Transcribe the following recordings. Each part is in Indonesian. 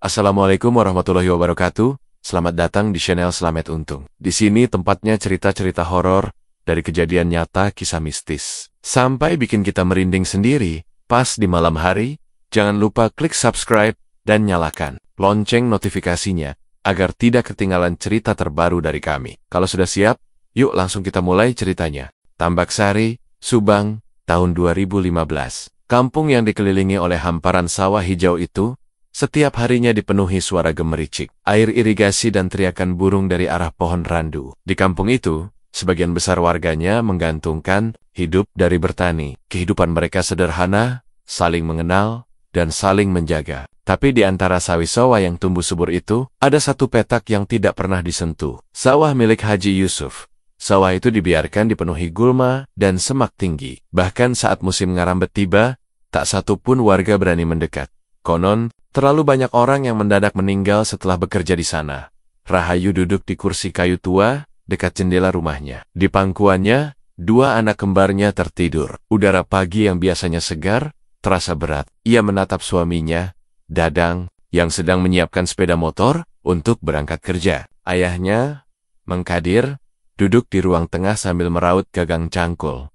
Assalamualaikum warahmatullahi wabarakatuh. Selamat datang di channel Slamet Untung. Di sini tempatnya cerita-cerita horor dari kejadian nyata, kisah mistis, sampai bikin kita merinding sendiri. Pas di malam hari, jangan lupa klik subscribe dan nyalakan lonceng notifikasinya agar tidak ketinggalan cerita terbaru dari kami. Kalau sudah siap, yuk langsung kita mulai ceritanya. Tambak Sari, Subang, tahun 2015. Kampung yang dikelilingi oleh hamparan sawah hijau itu setiap harinya dipenuhi suara gemericik, air irigasi dan teriakan burung dari arah pohon randu. Di kampung itu, sebagian besar warganya menggantungkan hidup dari bertani. Kehidupan mereka sederhana, saling mengenal, dan saling menjaga. Tapi di antara sawah yang tumbuh subur itu, ada satu petak yang tidak pernah disentuh. Sawah milik Haji Yusuf. Sawah itu dibiarkan dipenuhi gulma dan semak tinggi. Bahkan saat musim ngarambet tiba, tak satu pun warga berani mendekat. Konon, terlalu banyak orang yang mendadak meninggal setelah bekerja di sana. Rahayu duduk di kursi kayu tua dekat jendela rumahnya. Di pangkuannya, dua anak kembarnya tertidur. Udara pagi yang biasanya segar terasa berat. Ia menatap suaminya, Dadang, yang sedang menyiapkan sepeda motor untuk berangkat kerja. Ayahnya, Mang Kadir, duduk di ruang tengah sambil meraut gagang cangkul.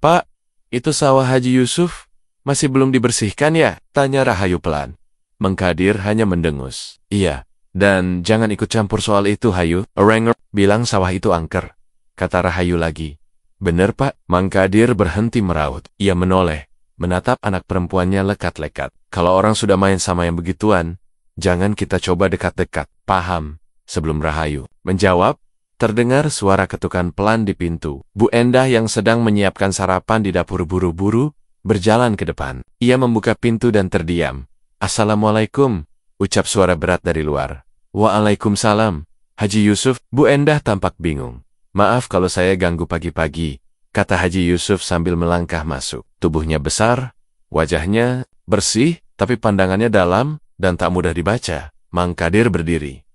"Pak, itu sawah Haji Yusuf masih belum dibersihkan ya?" tanya Rahayu pelan. Mang Kadir hanya mendengus. "Iya, dan jangan ikut campur soal itu, Hayu. Orang bilang sawah itu angker," kata Rahayu lagi. "Bener, Pak." Mang Kadir berhenti meraut. Ia menoleh, menatap anak perempuannya lekat-lekat. "Kalau orang sudah main sama yang begituan, jangan kita coba dekat-dekat. Paham?" Sebelum Rahayu menjawab, terdengar suara ketukan pelan di pintu. Bu Endah yang sedang menyiapkan sarapan di dapur buru-buru berjalan ke depan. Ia membuka pintu dan terdiam. "Assalamualaikum," ucap suara berat dari luar. "Waalaikumsalam, Haji Yusuf." Bu Endah tampak bingung. "Maaf kalau saya ganggu pagi-pagi," kata Haji Yusuf sambil melangkah masuk. Tubuhnya besar, wajahnya bersih, tapi pandangannya dalam dan tak mudah dibaca. Mang Kadir berdiri.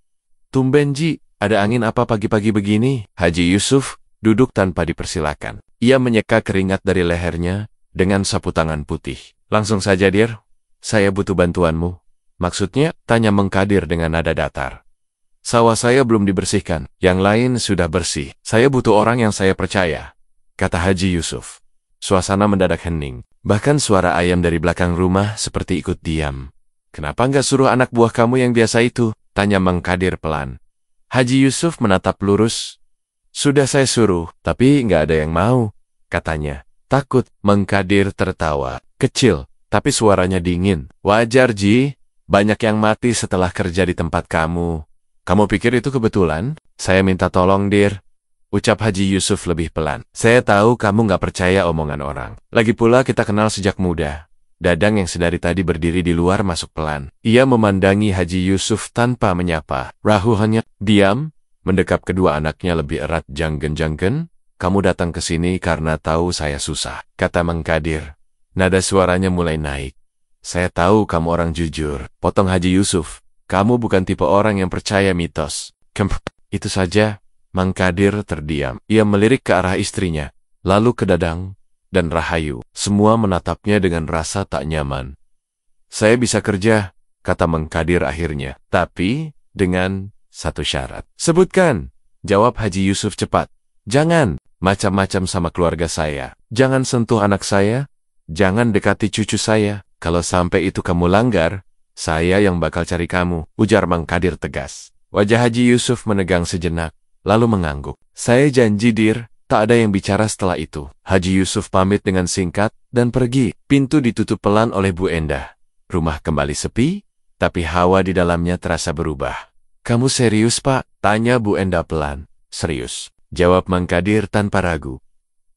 "Tumben Ji, ada angin apa pagi-pagi begini?" Haji Yusuf duduk tanpa dipersilakan. Ia menyeka keringat dari lehernya dengan sapu tangan putih. "Langsung saja, Dir. Saya butuh bantuanmu." "Maksudnya?" tanya Mang Kadir dengan nada datar. "Sawah saya belum dibersihkan, yang lain sudah bersih. Saya butuh orang yang saya percaya," kata Haji Yusuf. Suasana mendadak hening. Bahkan suara ayam dari belakang rumah seperti ikut diam. "Kenapa nggak suruh anak buah kamu yang biasa itu?" tanya Mang Kadir pelan. Haji Yusuf menatap lurus. "Sudah saya suruh, tapi nggak ada yang mau," katanya. "Takut." Mang Kadir tertawa, kecil, tapi suaranya dingin. "Wajar, Ji. Banyak yang mati setelah kerja di tempat kamu. Kamu pikir itu kebetulan? Saya minta tolong, Dir," ucap Haji Yusuf lebih pelan. "Saya tahu kamu nggak percaya omongan orang. Lagi pula kita kenal sejak muda." Dadang yang sedari tadi berdiri di luar masuk pelan. Ia memandangi Haji Yusuf tanpa menyapa. Rahu hanya diam, mendekap kedua anaknya lebih erat. "Janggen-janggen, kamu datang ke sini karena tahu saya susah," kata Mang Kadir. Nada suaranya mulai naik. "Saya tahu kamu orang jujur," potong Haji Yusuf. "Kamu bukan tipe orang yang percaya mitos." Itu saja." Mang Kadir terdiam. Ia melirik ke arah istrinya, lalu ke Dadang dan Rahayu. Semua menatapnya dengan rasa tak nyaman. "Saya bisa kerja," kata Mang Kadir akhirnya. "Tapi dengan satu syarat." "Sebutkan," jawab Haji Yusuf cepat. "Jangan macam-macam sama keluarga saya. Jangan sentuh anak saya. Jangan dekati cucu saya. Kalau sampai itu kamu langgar, saya yang bakal cari kamu," ujar Mang Kadir tegas. Wajah Haji Yusuf menegang sejenak, lalu mengangguk. "Saya janji, Dir, tak ada yang bicara setelah itu." Haji Yusuf pamit dengan singkat dan pergi. Pintu ditutup pelan oleh Bu Endah. Rumah kembali sepi, tapi hawa di dalamnya terasa berubah. "Kamu serius, Pak?" tanya Bu Endah pelan. "Serius," jawab Mang Kadir tanpa ragu.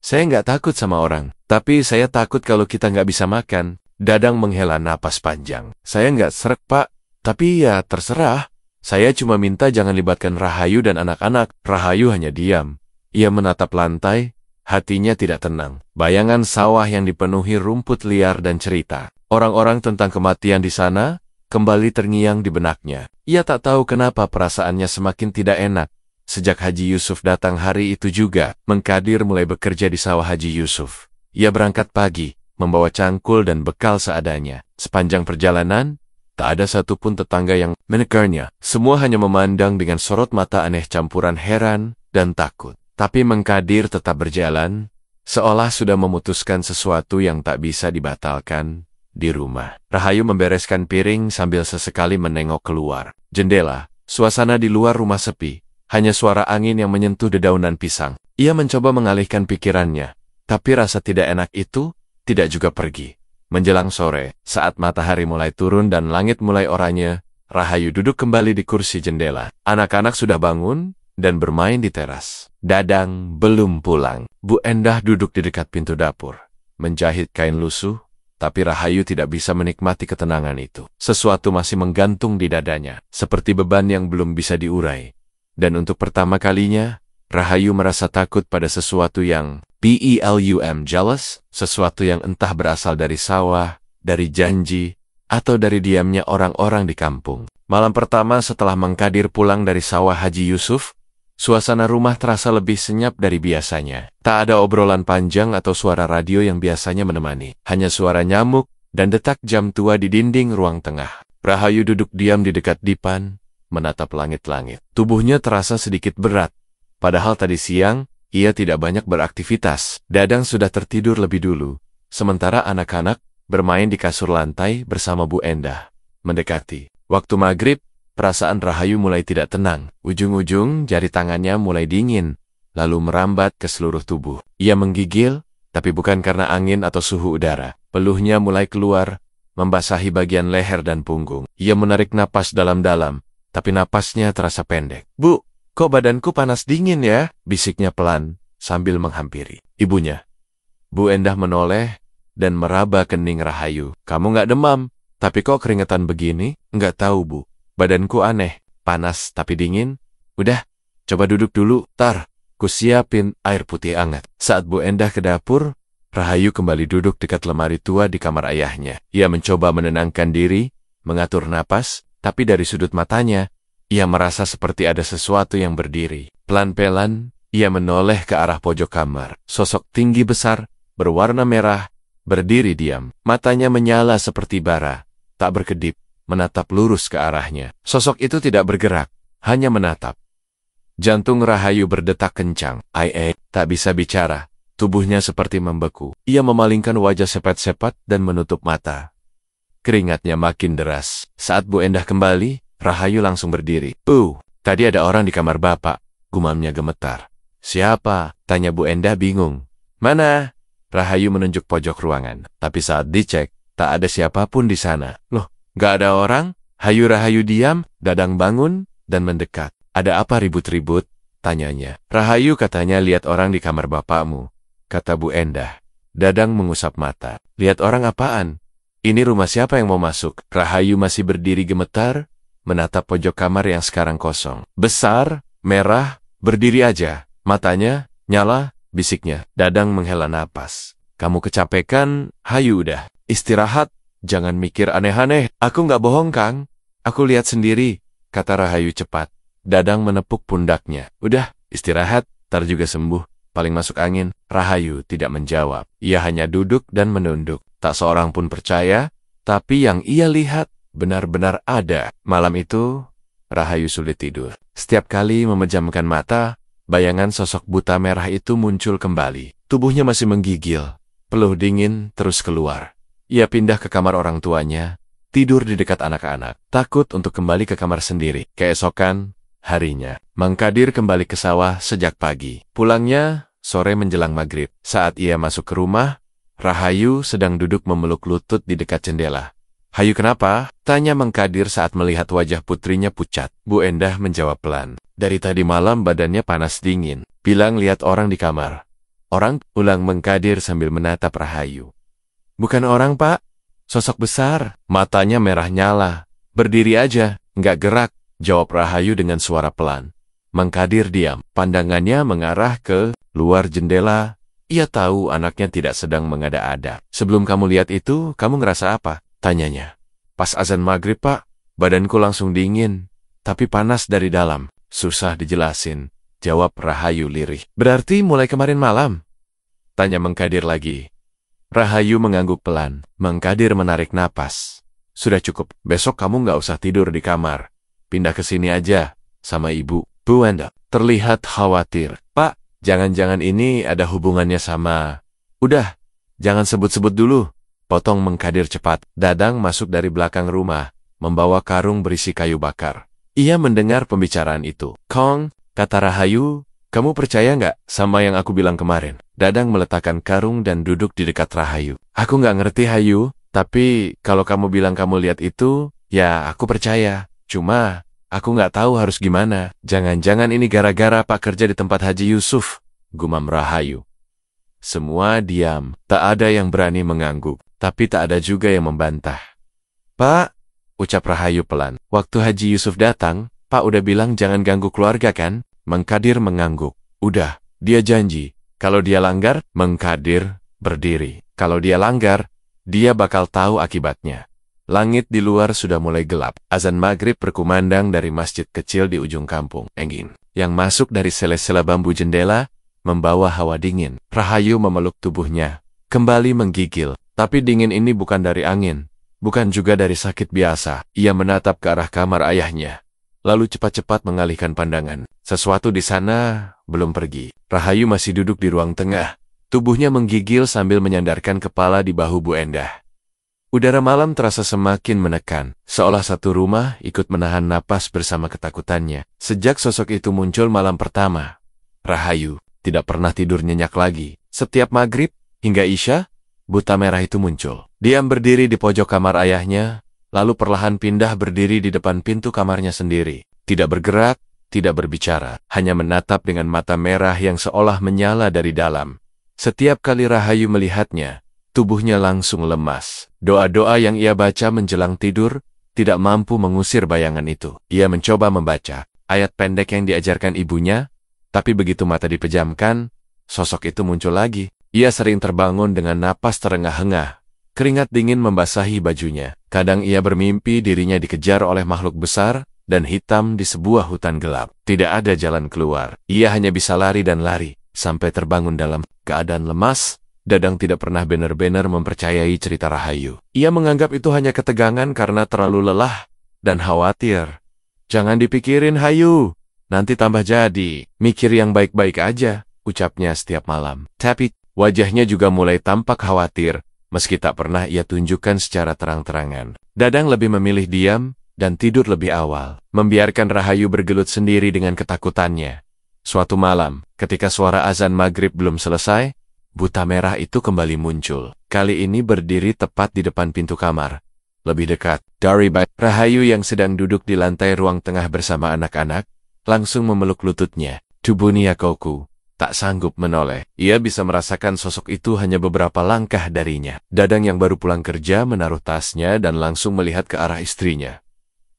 "Saya nggak takut sama orang, tapi saya takut kalau kita nggak bisa makan." Dadang menghela napas panjang. "Saya nggak srek, Pak. Tapi ya terserah. Saya cuma minta jangan libatkan Rahayu dan anak-anak." Rahayu hanya diam. Ia menatap lantai, hatinya tidak tenang. Bayangan sawah yang dipenuhi rumput liar dan cerita orang-orang tentang kematian di sana kembali terngiang di benaknya. Ia tak tahu kenapa perasaannya semakin tidak enak. Sejak Haji Yusuf datang hari itu juga, Mang Kadir mulai bekerja di sawah Haji Yusuf. Ia berangkat pagi, membawa cangkul dan bekal seadanya. Sepanjang perjalanan, Tak ada satupun tetangga yang menegarnya. Semua hanya memandang dengan sorot mata aneh campuran heran dan takut. Tapi Mengkadir tetap berjalan, seolah sudah memutuskan sesuatu yang tak bisa dibatalkan di rumah. Rahayu membereskan piring sambil sesekali menengok keluar jendela. Suasana di luar rumah sepi, hanya suara angin yang menyentuh dedaunan pisang. Ia mencoba mengalihkan pikirannya, tapi rasa tidak enak itu tidak juga pergi. Menjelang sore, saat matahari mulai turun dan langit mulai oranye, Rahayu duduk kembali di kursi jendela. Anak-anak sudah bangun dan bermain di teras. Dadang belum pulang. Bu Endah duduk di dekat pintu dapur, menjahit kain lusuh, tapi Rahayu tidak bisa menikmati ketenangan itu. Sesuatu masih menggantung di dadanya, seperti beban yang belum bisa diurai. Dan untuk pertama kalinya, Rahayu merasa takut pada sesuatu yang jealous, sesuatu yang entah berasal dari sawah, dari janji, atau dari diamnya orang-orang di kampung. Malam pertama setelah Mengkadir pulang dari sawah Haji Yusuf, suasana rumah terasa lebih senyap dari biasanya. Tak ada obrolan panjang atau suara radio yang biasanya menemani. Hanya suara nyamuk dan detak jam tua di dinding ruang tengah. Rahayu duduk diam di dekat dipan, menatap langit-langit. Tubuhnya terasa sedikit berat. Padahal tadi siang, ia tidak banyak beraktivitas. Dadang sudah tertidur lebih dulu, sementara anak-anak bermain di kasur lantai bersama Bu Endah. Mendekati waktu maghrib, perasaan Rahayu mulai tidak tenang. Ujung-ujung jari tangannya mulai dingin, lalu merambat ke seluruh tubuh. Ia menggigil, tapi bukan karena angin atau suhu udara. Peluhnya mulai keluar, membasahi bagian leher dan punggung. Ia menarik napas dalam-dalam, tapi napasnya terasa pendek. "Bu, kok badanku panas dingin ya?" bisiknya pelan sambil menghampiri ibunya. Bu Endah menoleh dan meraba kening Rahayu. "Kamu nggak demam, tapi kok keringetan begini?" "Nggak tahu, Bu. Badanku aneh, panas tapi dingin." "Udah, coba duduk dulu, tar, ku siapin air putih hangat." Saat Bu Endah ke dapur, Rahayu kembali duduk dekat lemari tua di kamar ayahnya. Ia mencoba menenangkan diri, mengatur napas, tapi dari sudut matanya, ia merasa seperti ada sesuatu yang berdiri. Pelan-pelan, ia menoleh ke arah pojok kamar. Sosok tinggi besar, berwarna merah, berdiri diam. Matanya menyala seperti bara, tak berkedip, menatap lurus ke arahnya. Sosok itu tidak bergerak, hanya menatap. Jantung Rahayu berdetak kencang. Tak bisa bicara. Tubuhnya seperti membeku. Ia memalingkan wajah sepet-sepet dan menutup mata. Keringatnya makin deras. Saat Bu Endah kembali, Rahayu langsung berdiri. Tadi ada orang di kamar Bapak," gumamnya gemetar. "Siapa?" tanya Bu Endah bingung. "Mana?" Rahayu menunjuk pojok ruangan. Tapi saat dicek, tak ada siapapun di sana. "Loh, gak ada orang?" Rahayu diam, Dadang bangun, dan mendekat. "Ada apa ribut-ribut?" tanyanya. "Rahayu katanya lihat orang di kamar bapakmu," kata Bu Endah. Dadang mengusap mata. "Lihat orang apaan? Ini rumah siapa yang mau masuk?" Rahayu masih berdiri gemetar, menatap pojok kamar yang sekarang kosong. Besar, merah, berdiri aja. Matanya nyala, bisiknya. Dadang menghela napas. "Kamu kecapekan, Hayu udah. Istirahat, jangan mikir aneh-aneh." "Aku nggak bohong, Kang. Aku lihat sendiri," kata Rahayu cepat. Dadang menepuk pundaknya. "Udah, istirahat, tar juga sembuh. Paling masuk angin." Rahayu tidak menjawab. Ia hanya duduk dan menunduk. Tak seorang pun percaya, tapi yang ia lihat benar-benar ada. Malam itu, Rahayu sulit tidur. Setiap kali memejamkan mata, bayangan sosok buta merah itu muncul kembali. Tubuhnya masih menggigil. Peluh dingin terus keluar. Ia pindah ke kamar orang tuanya, tidur di dekat anak-anak, takut untuk kembali ke kamar sendiri. Keesokan harinya, Mengkadir kembali ke sawah sejak pagi. Pulangnya sore menjelang maghrib. Saat ia masuk ke rumah, Rahayu sedang duduk memeluk lutut di dekat jendela. "Hayu, kenapa?" tanya Mengkadir saat melihat wajah putrinya pucat. Bu Endah menjawab pelan. "Dari tadi malam badannya panas dingin. Bilang lihat orang di kamar." "Orang?" ulang Mengkadir sambil menatap Rahayu. "Bukan orang, Pak. Sosok besar." Matanya merah nyala. "Berdiri aja, nggak gerak," jawab Rahayu dengan suara pelan. Mengkadir diam. Pandangannya mengarah ke luar jendela. Ia tahu anaknya tidak sedang mengada-ada. "Sebelum kamu lihat itu, kamu ngerasa apa?" tanyanya. "Pas azan maghrib, Pak. Badanku langsung dingin, tapi panas dari dalam." "Susah dijelasin," jawab Rahayu lirih. "Berarti mulai kemarin malam?" tanya Mengkadir lagi. Rahayu mengangguk pelan. Mengkadir menarik napas. sudah cukup. Besok kamu nggak usah tidur di kamar. Pindah ke sini aja, sama ibu. Bu Enda terlihat khawatir. Pak, jangan-jangan ini ada hubungannya sama... Udah, jangan sebut-sebut dulu. Potong Mengkadir cepat. Dadang masuk dari belakang rumah, membawa karung berisi kayu bakar. Ia mendengar pembicaraan itu. Kong, kata Rahayu, kamu percaya nggak sama yang aku bilang kemarin? Dadang meletakkan karung dan duduk di dekat Rahayu. Aku nggak ngerti, Hayu, tapi kalau kamu bilang kamu lihat itu, ya aku percaya. Cuma, aku nggak tahu harus gimana. Jangan-jangan ini gara-gara Pak kerja di tempat Haji Yusuf, gumam Rahayu. Semua diam, tak ada yang berani mengangguk, tapi tak ada juga yang membantah. Pak, ucap Rahayu pelan. Waktu Haji Yusuf datang, Pak udah bilang jangan ganggu keluarga kan? Mengkadir mengangguk. Udah, dia janji. Kalau dia langgar, Mengkadir berdiri. Kalau dia langgar, dia bakal tahu akibatnya. Langit di luar sudah mulai gelap. Azan maghrib berkumandang dari masjid kecil di ujung kampung. Angin yang masuk dari sela-sela bambu jendela membawa hawa dingin. Rahayu memeluk tubuhnya, kembali menggigil. Tapi dingin ini bukan dari angin, bukan juga dari sakit biasa. Ia menatap ke arah kamar ayahnya, lalu cepat-cepat mengalihkan pandangan. Sesuatu di sana belum pergi. Rahayu masih duduk di ruang tengah. Tubuhnya menggigil sambil menyandarkan kepala di bahu Bu Endah. Udara malam terasa semakin menekan, seolah satu rumah ikut menahan napas bersama ketakutannya. Sejak sosok itu muncul malam pertama, Rahayu tidak pernah tidur nyenyak lagi. Setiap maghrib hingga isya, buta merah itu muncul. Diam berdiri di pojok kamar ayahnya, lalu perlahan pindah berdiri di depan pintu kamarnya sendiri. Tidak bergerak, tidak berbicara, hanya menatap dengan mata merah yang seolah menyala dari dalam. Setiap kali Rahayu melihatnya, tubuhnya langsung lemas. Doa-doa yang ia baca menjelang tidur tidak mampu mengusir bayangan itu. Ia mencoba membaca ayat pendek yang diajarkan ibunya, tapi begitu mata dipejamkan, sosok itu muncul lagi. Ia sering terbangun dengan napas terengah-engah. Keringat dingin membasahi bajunya. Kadang ia bermimpi dirinya dikejar oleh makhluk besar dan hitam di sebuah hutan gelap. Tidak ada jalan keluar. Ia hanya bisa lari dan lari, sampai terbangun dalam keadaan lemas. Dadang tidak pernah benar-benar mempercayai cerita Rahayu. Ia menganggap itu hanya ketegangan karena terlalu lelah dan khawatir. Jangan dipikirin, Hayu. Nanti tambah jadi. Mikir yang baik-baik aja, ucapnya setiap malam. Tapi wajahnya juga mulai tampak khawatir, meski tak pernah ia tunjukkan secara terang-terangan. Dadang lebih memilih diam dan tidur lebih awal, membiarkan Rahayu bergelut sendiri dengan ketakutannya. Suatu malam, ketika suara azan maghrib belum selesai, buta merah itu kembali muncul. Kali ini berdiri tepat di depan pintu kamar. Lebih dekat dari Rahayu yang sedang duduk di lantai ruang tengah bersama anak-anak, langsung memeluk lututnya. Tubuh Niakoku tak sanggup menoleh. Ia bisa merasakan sosok itu hanya beberapa langkah darinya. Dadang yang baru pulang kerja menaruh tasnya dan langsung melihat ke arah istrinya.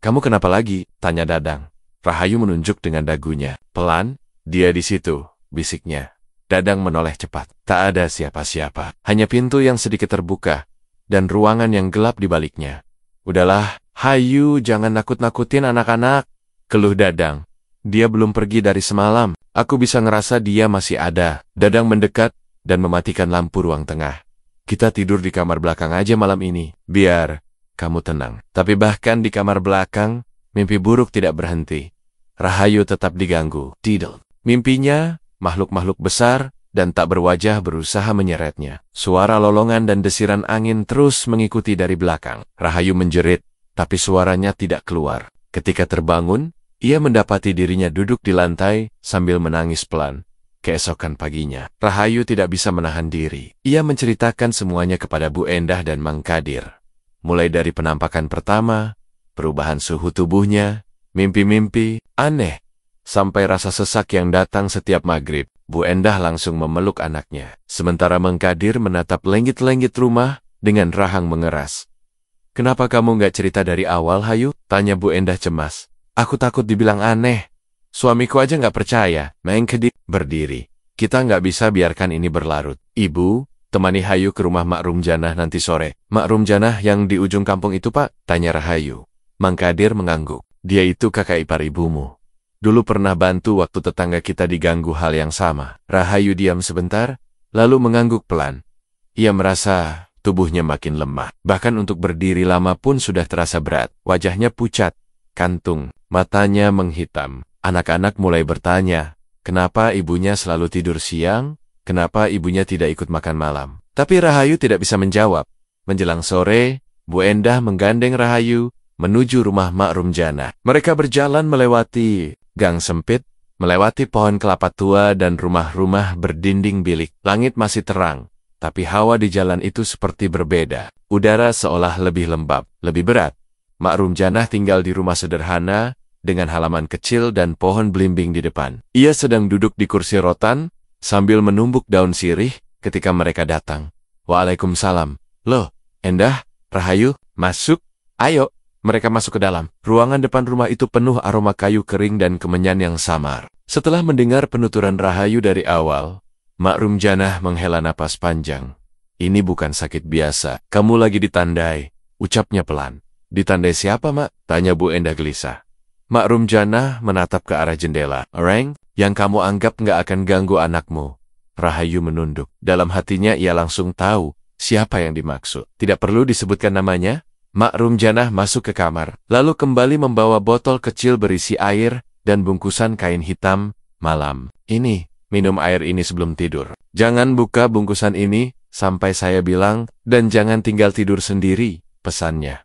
Kamu kenapa lagi? Tanya Dadang. Rahayu menunjuk dengan dagunya. Pelan, dia di situ, bisiknya. Dadang menoleh cepat. Tak ada siapa-siapa. Hanya pintu yang sedikit terbuka dan ruangan yang gelap di baliknya. Udahlah, Hayu, jangan nakut-nakutin anak-anak, keluh Dadang. Dia belum pergi dari semalam. Aku bisa ngerasa dia masih ada. Dadang mendekat dan mematikan lampu ruang tengah. Kita tidur di kamar belakang aja malam ini, biar kamu tenang. Tapi bahkan di kamar belakang, mimpi buruk tidak berhenti. Rahayu tetap diganggu. Tidak. Mimpinya, makhluk-makhluk besar dan tak berwajah berusaha menyeretnya. Suara lolongan dan desiran angin terus mengikuti dari belakang. Rahayu menjerit, tapi suaranya tidak keluar. Ketika terbangun, ia mendapati dirinya duduk di lantai sambil menangis pelan. Keesokan paginya, Rahayu tidak bisa menahan diri. Ia menceritakan semuanya kepada Bu Endah dan Mengkadir. Mulai dari penampakan pertama, perubahan suhu tubuhnya, mimpi-mimpi aneh, sampai rasa sesak yang datang setiap maghrib. Bu Endah langsung memeluk anaknya. Sementara Mengkadir menatap lenggit-lenggit rumah dengan rahang mengeras. Kenapa kamu nggak cerita dari awal, Hayu? Tanya Bu Endah cemas. Aku takut dibilang aneh. Suamiku aja nggak percaya. Mengkadir berdiri. Kita nggak bisa biarkan ini berlarut. Ibu, temani Hayu ke rumah Mak Rumjanah nanti sore. Mak Rumjanah yang di ujung kampung itu, Pak? Tanya Rahayu. Mengkadir mengangguk. Dia itu kakak ipar ibumu. Dulu pernah bantu waktu tetangga kita diganggu hal yang sama. Rahayu diam sebentar, lalu mengangguk pelan. Ia merasa tubuhnya makin lemah. Bahkan untuk berdiri lama pun sudah terasa berat. Wajahnya pucat, kantung, matanya menghitam. Anak-anak mulai bertanya, kenapa ibunya selalu tidur siang? Kenapa ibunya tidak ikut makan malam? Tapi Rahayu tidak bisa menjawab. Menjelang sore, Bu Endah menggandeng Rahayu menuju rumah Mak Rumjanah. Mereka berjalan melewati gang sempit, melewati pohon kelapa tua dan rumah-rumah berdinding bilik. Langit masih terang, tapi hawa di jalan itu seperti berbeda. Udara seolah lebih lembab, lebih berat. Mak Rumjanah tinggal di rumah sederhana, dengan halaman kecil dan pohon belimbing di depan. Ia sedang duduk di kursi rotan, sambil menumbuk daun sirih ketika mereka datang. Waalaikumsalam. Loh, Endah, Rahayu, masuk. Ayo. Mereka masuk ke dalam. Ruangan depan rumah itu penuh aroma kayu kering dan kemenyan yang samar. Setelah mendengar penuturan Rahayu dari awal, Mak Rumjanah menghela napas panjang. Ini bukan sakit biasa. Kamu lagi ditandai. Ucapnya pelan. Ditandai siapa, Mak? Tanya Bu Endah gelisah. Mak Rumjanah menatap ke arah jendela. Orang yang kamu anggap nggak akan ganggu anakmu. Rahayu menunduk. Dalam hatinya ia langsung tahu siapa yang dimaksud. Tidak perlu disebutkan namanya. Mak Rumjanah masuk ke kamar, lalu kembali membawa botol kecil berisi air dan bungkusan kain hitam. Malam ini, minum air ini sebelum tidur. Jangan buka bungkusan ini sampai saya bilang, dan jangan tinggal tidur sendiri, pesannya.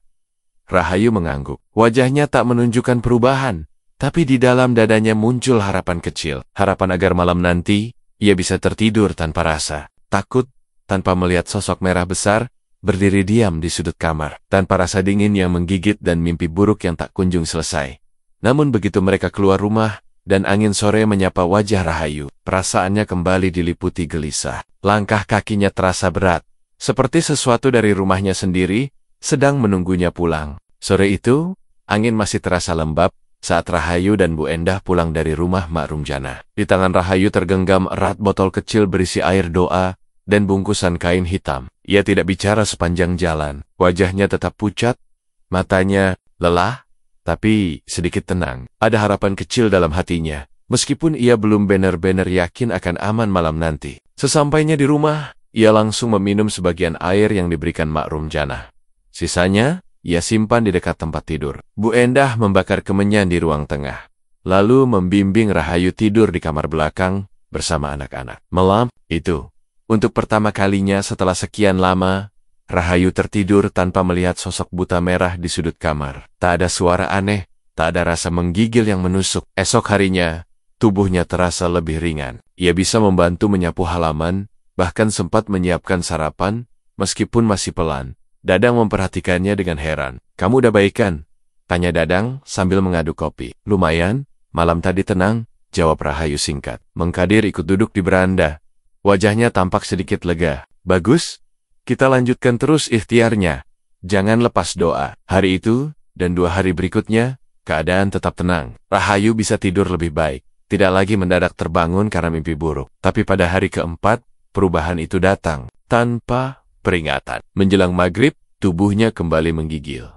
Rahayu mengangguk. Wajahnya tak menunjukkan perubahan, tapi di dalam dadanya muncul harapan kecil. Harapan agar malam nanti, ia bisa tertidur tanpa rasa takut, tanpa melihat sosok merah besar, berdiri diam di sudut kamar, tanpa rasa dingin yang menggigit dan mimpi buruk yang tak kunjung selesai. Namun begitu mereka keluar rumah, dan angin sore menyapa wajah Rahayu, perasaannya kembali diliputi gelisah. Langkah kakinya terasa berat, seperti sesuatu dari rumahnya sendiri, sedang menunggunya pulang. Sore itu, angin masih terasa lembab saat Rahayu dan Bu Endah pulang dari rumah Mak Rumjanah. Di tangan Rahayu tergenggam erat botol kecil berisi air doa dan bungkusan kain hitam. Ia tidak bicara sepanjang jalan. Wajahnya tetap pucat, matanya lelah, tapi sedikit tenang. Ada harapan kecil dalam hatinya, meskipun ia belum benar-benar yakin akan aman malam nanti. Sesampainya di rumah, ia langsung meminum sebagian air yang diberikan Mak Rumjanah. Sisanya, ia simpan di dekat tempat tidur. Bu Endah membakar kemenyan di ruang tengah, lalu membimbing Rahayu tidur di kamar belakang bersama anak-anak. Malam itu, untuk pertama kalinya setelah sekian lama, Rahayu tertidur tanpa melihat sosok buta merah di sudut kamar. Tak ada suara aneh, tak ada rasa menggigil yang menusuk. Esok harinya, tubuhnya terasa lebih ringan. Ia bisa membantu menyapu halaman, bahkan sempat menyiapkan sarapan, meskipun masih pelan. Dadang memperhatikannya dengan heran. Kamu udah baik kan? Tanya Dadang sambil mengaduk kopi. Lumayan, malam tadi tenang, jawab Rahayu singkat. Mengkadir ikut duduk di beranda. Wajahnya tampak sedikit lega. Bagus, kita lanjutkan terus ikhtiarnya. Jangan lepas doa. Hari itu, dan 2 hari berikutnya, keadaan tetap tenang. Rahayu bisa tidur lebih baik. Tidak lagi mendadak terbangun karena mimpi buruk. Tapi pada hari keempat, perubahan itu datang. Tanpa peringatan. Menjelang maghrib, tubuhnya kembali menggigil.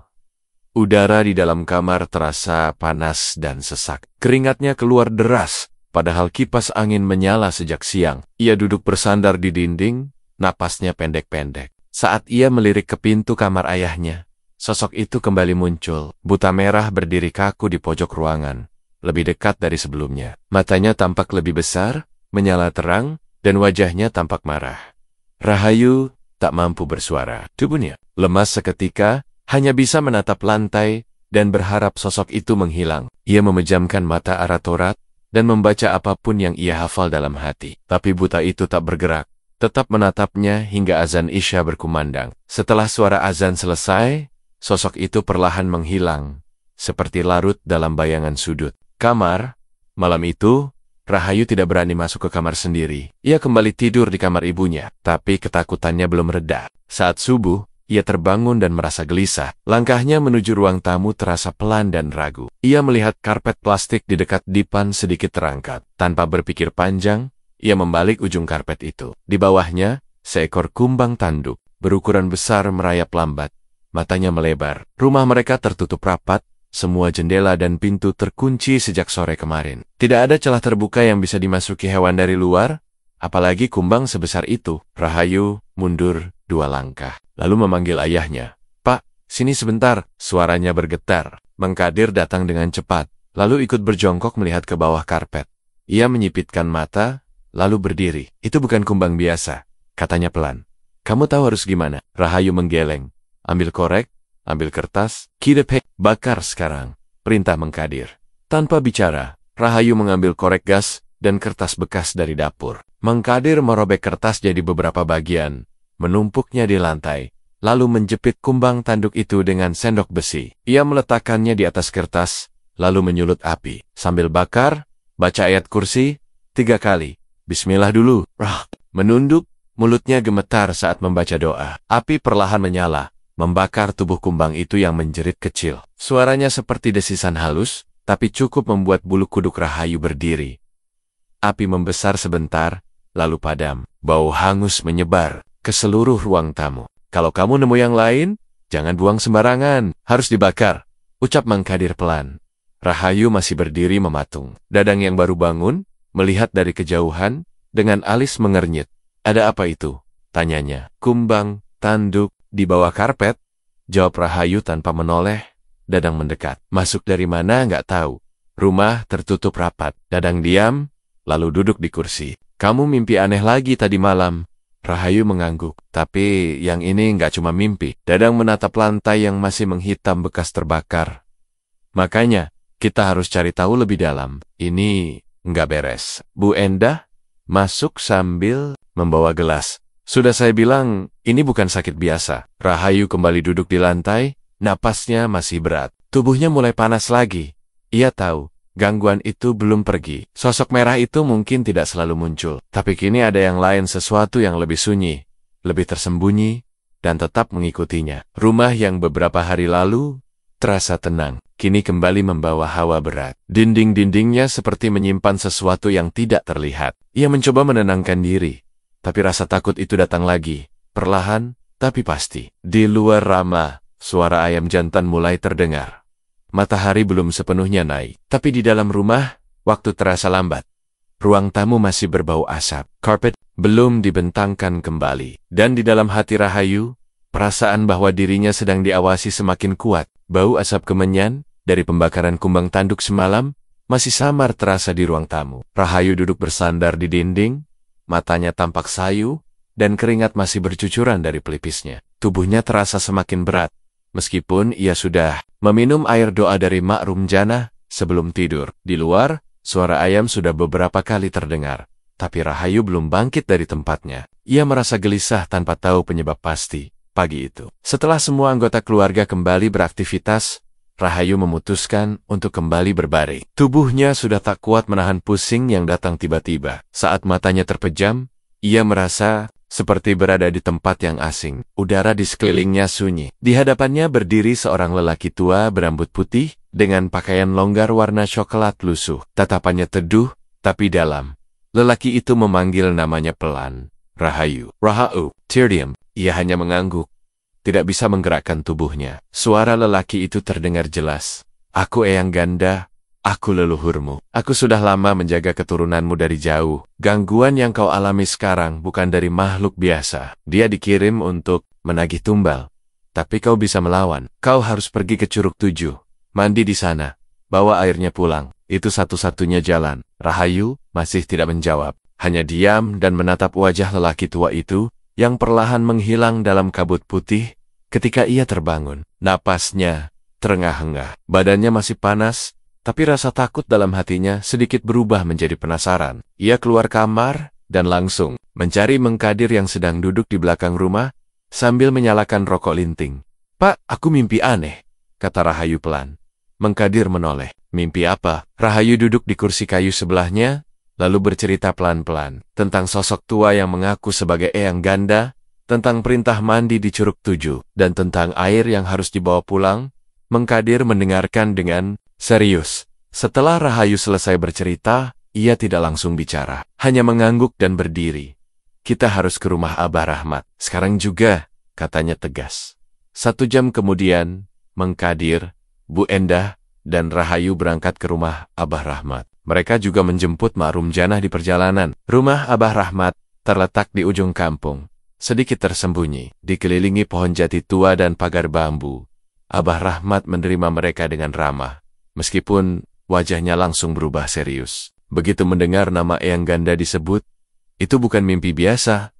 Udara di dalam kamar terasa panas dan sesak. Keringatnya keluar deras, padahal kipas angin menyala sejak siang. Ia duduk bersandar di dinding, napasnya pendek-pendek. Saat ia melirik ke pintu kamar ayahnya, sosok itu kembali muncul. Buta merah berdiri kaku di pojok ruangan, lebih dekat dari sebelumnya. Matanya tampak lebih besar, menyala terang, dan wajahnya tampak marah. Rahayu tak mampu bersuara. Tubuhnya lemas seketika, hanya bisa menatap lantai dan berharap sosok itu menghilang. Ia memejamkan mata arat-orat dan membaca apapun yang ia hafal dalam hati. Tapi buta itu tak bergerak, tetap menatapnya hingga azan Isya berkumandang. Setelah suara azan selesai, sosok itu perlahan menghilang, seperti larut dalam bayangan sudut kamar. Malam itu, Rahayu tidak berani masuk ke kamar sendiri. Ia kembali tidur di kamar ibunya, tapi ketakutannya belum reda. Saat subuh, ia terbangun dan merasa gelisah. Langkahnya menuju ruang tamu terasa pelan dan ragu. Ia melihat karpet plastik di dekat dipan sedikit terangkat. Tanpa berpikir panjang, ia membalik ujung karpet itu. Di bawahnya, seekor kumbang tanduk, berukuran besar merayap lambat. Matanya melebar. Rumah mereka tertutup rapat. Semua jendela dan pintu terkunci sejak sore kemarin. Tidak ada celah terbuka yang bisa dimasuki hewan dari luar, apalagi kumbang sebesar itu. Rahayu mundur 2 langkah. lalu memanggil ayahnya. "Pak, sini sebentar." Suaranya bergetar. Mang Kadir datang dengan cepat, lalu ikut berjongkok melihat ke bawah karpet. Ia menyipitkan mata, lalu berdiri. "Itu bukan kumbang biasa," katanya pelan. "Kamu tahu harus gimana?" Rahayu menggeleng. "Ambil korek, ambil kertas, kidepek, bakar sekarang," perintah Mang Kadir. Tanpa bicara, Rahayu mengambil korek gas dan kertas bekas dari dapur. Mang Kadir merobek kertas jadi beberapa bagian, menumpuknya di lantai, lalu menjepit kumbang tanduk itu dengan sendok besi. Ia meletakkannya di atas kertas, lalu menyulut api. Sambil bakar, baca ayat kursi 3 kali. "Bismillah dulu." Menunduk, mulutnya gemetar saat membaca doa. Api perlahan menyala, membakar tubuh kumbang itu yang menjerit kecil. Suaranya seperti desisan halus, tapi cukup membuat bulu kuduk Rahayu berdiri. Api membesar sebentar, lalu padam. Bau hangus menyebar ke seluruh ruang tamu. "Kalau kamu nemu yang lain, jangan buang sembarangan, harus dibakar," ucap Mang Kadir pelan. Rahayu masih berdiri mematung. Dadang yang baru bangun, melihat dari kejauhan, dengan alis mengernyit. "Ada apa itu?" tanyanya. "Kumbang, tanduk, di bawah karpet," jawab Rahayu tanpa menoleh. Dadang mendekat. "Masuk dari mana nggak tahu. Rumah tertutup rapat." Dadang diam, lalu duduk di kursi. "Kamu mimpi aneh lagi tadi malam." Rahayu mengangguk. "Tapi yang ini nggak cuma mimpi." Dadang menatap lantai yang masih menghitam bekas terbakar. "Makanya, kita harus cari tahu lebih dalam. Ini nggak beres." Bu Endah masuk sambil membawa gelas. "Sudah saya bilang, ini bukan sakit biasa." Rahayu kembali duduk di lantai, napasnya masih berat. Tubuhnya mulai panas lagi. Ia tahu, gangguan itu belum pergi. Sosok merah itu mungkin tidak selalu muncul. Tapi kini ada yang lain, sesuatu yang lebih sunyi, lebih tersembunyi, dan tetap mengikutinya. Rumah yang beberapa hari lalu terasa tenang, kini kembali membawa hawa berat. Dinding-dindingnya seperti menyimpan sesuatu yang tidak terlihat. Ia mencoba menenangkan diri, tapi rasa takut itu datang lagi, perlahan tapi pasti. Di luar Rama, suara ayam jantan mulai terdengar. Matahari belum sepenuhnya naik, tapi di dalam rumah, waktu terasa lambat. Ruang tamu masih berbau asap, karpet belum dibentangkan kembali. Dan di dalam hati Rahayu, perasaan bahwa dirinya sedang diawasi semakin kuat. Bau asap kemenyan dari pembakaran kumbang tanduk semalam masih samar terasa di ruang tamu. Rahayu duduk bersandar di dinding, matanya tampak sayu, dan keringat masih bercucuran dari pelipisnya. Tubuhnya terasa semakin berat, meskipun ia sudah meminum air doa dari Mak Rumjana sebelum tidur. Di luar, suara ayam sudah beberapa kali terdengar, tapi Rahayu belum bangkit dari tempatnya. Ia merasa gelisah tanpa tahu penyebab pasti. Pagi itu, setelah semua anggota keluarga kembali beraktivitas, Rahayu memutuskan untuk kembali berbaring. Tubuhnya sudah tak kuat menahan pusing yang datang tiba-tiba. Saat matanya terpejam, ia merasa seperti berada di tempat yang asing. Udara di sekelilingnya sunyi. Di hadapannya berdiri seorang lelaki tua berambut putih dengan pakaian longgar warna coklat lusuh. Tatapannya teduh, tapi dalam. Lelaki itu memanggil namanya pelan. "Rahayu." "Rahayu." Terdiam. Ia hanya mengangguk, tidak bisa menggerakkan tubuhnya. Suara lelaki itu terdengar jelas. "Aku Eyang Ganda, aku leluhurmu. Aku sudah lama menjaga keturunanmu dari jauh. Gangguan yang kau alami sekarang bukan dari makhluk biasa. Dia dikirim untuk menagih tumbal. Tapi kau bisa melawan. Kau harus pergi ke Curug 7. Mandi di sana. Bawa airnya pulang. Itu satu-satunya jalan." Rahayu masih tidak menjawab. Hanya diam dan menatap wajah lelaki tua itu yang perlahan menghilang dalam kabut putih ketika ia terbangun. Napasnya terengah-engah. Badannya masih panas, tapi rasa takut dalam hatinya sedikit berubah menjadi penasaran. Ia keluar kamar dan langsung mencari Mang Kadir yang sedang duduk di belakang rumah sambil menyalakan rokok linting. "Pak, aku mimpi aneh," kata Rahayu pelan. Mang Kadir menoleh. "Mimpi apa?" Rahayu duduk di kursi kayu sebelahnya, lalu bercerita pelan-pelan tentang sosok tua yang mengaku sebagai Eyang Ganda, tentang perintah mandi di Curug 7, dan tentang air yang harus dibawa pulang. Mang Kadir mendengarkan dengan serius. Setelah Rahayu selesai bercerita, ia tidak langsung bicara, hanya mengangguk dan berdiri. "Kita harus ke rumah Abah Rahmat. Sekarang juga," katanya tegas. 1 jam kemudian, Mang Kadir, Bu Endah, dan Rahayu berangkat ke rumah Abah Rahmat. Mereka juga menjemput Mak Rumjana di perjalanan. Rumah Abah Rahmat terletak di ujung kampung, sedikit tersembunyi, dikelilingi pohon jati tua dan pagar bambu. Abah Rahmat menerima mereka dengan ramah, meskipun wajahnya langsung berubah serius. Begitu mendengar nama Eyang Ganda disebut, itu bukan mimpi biasa,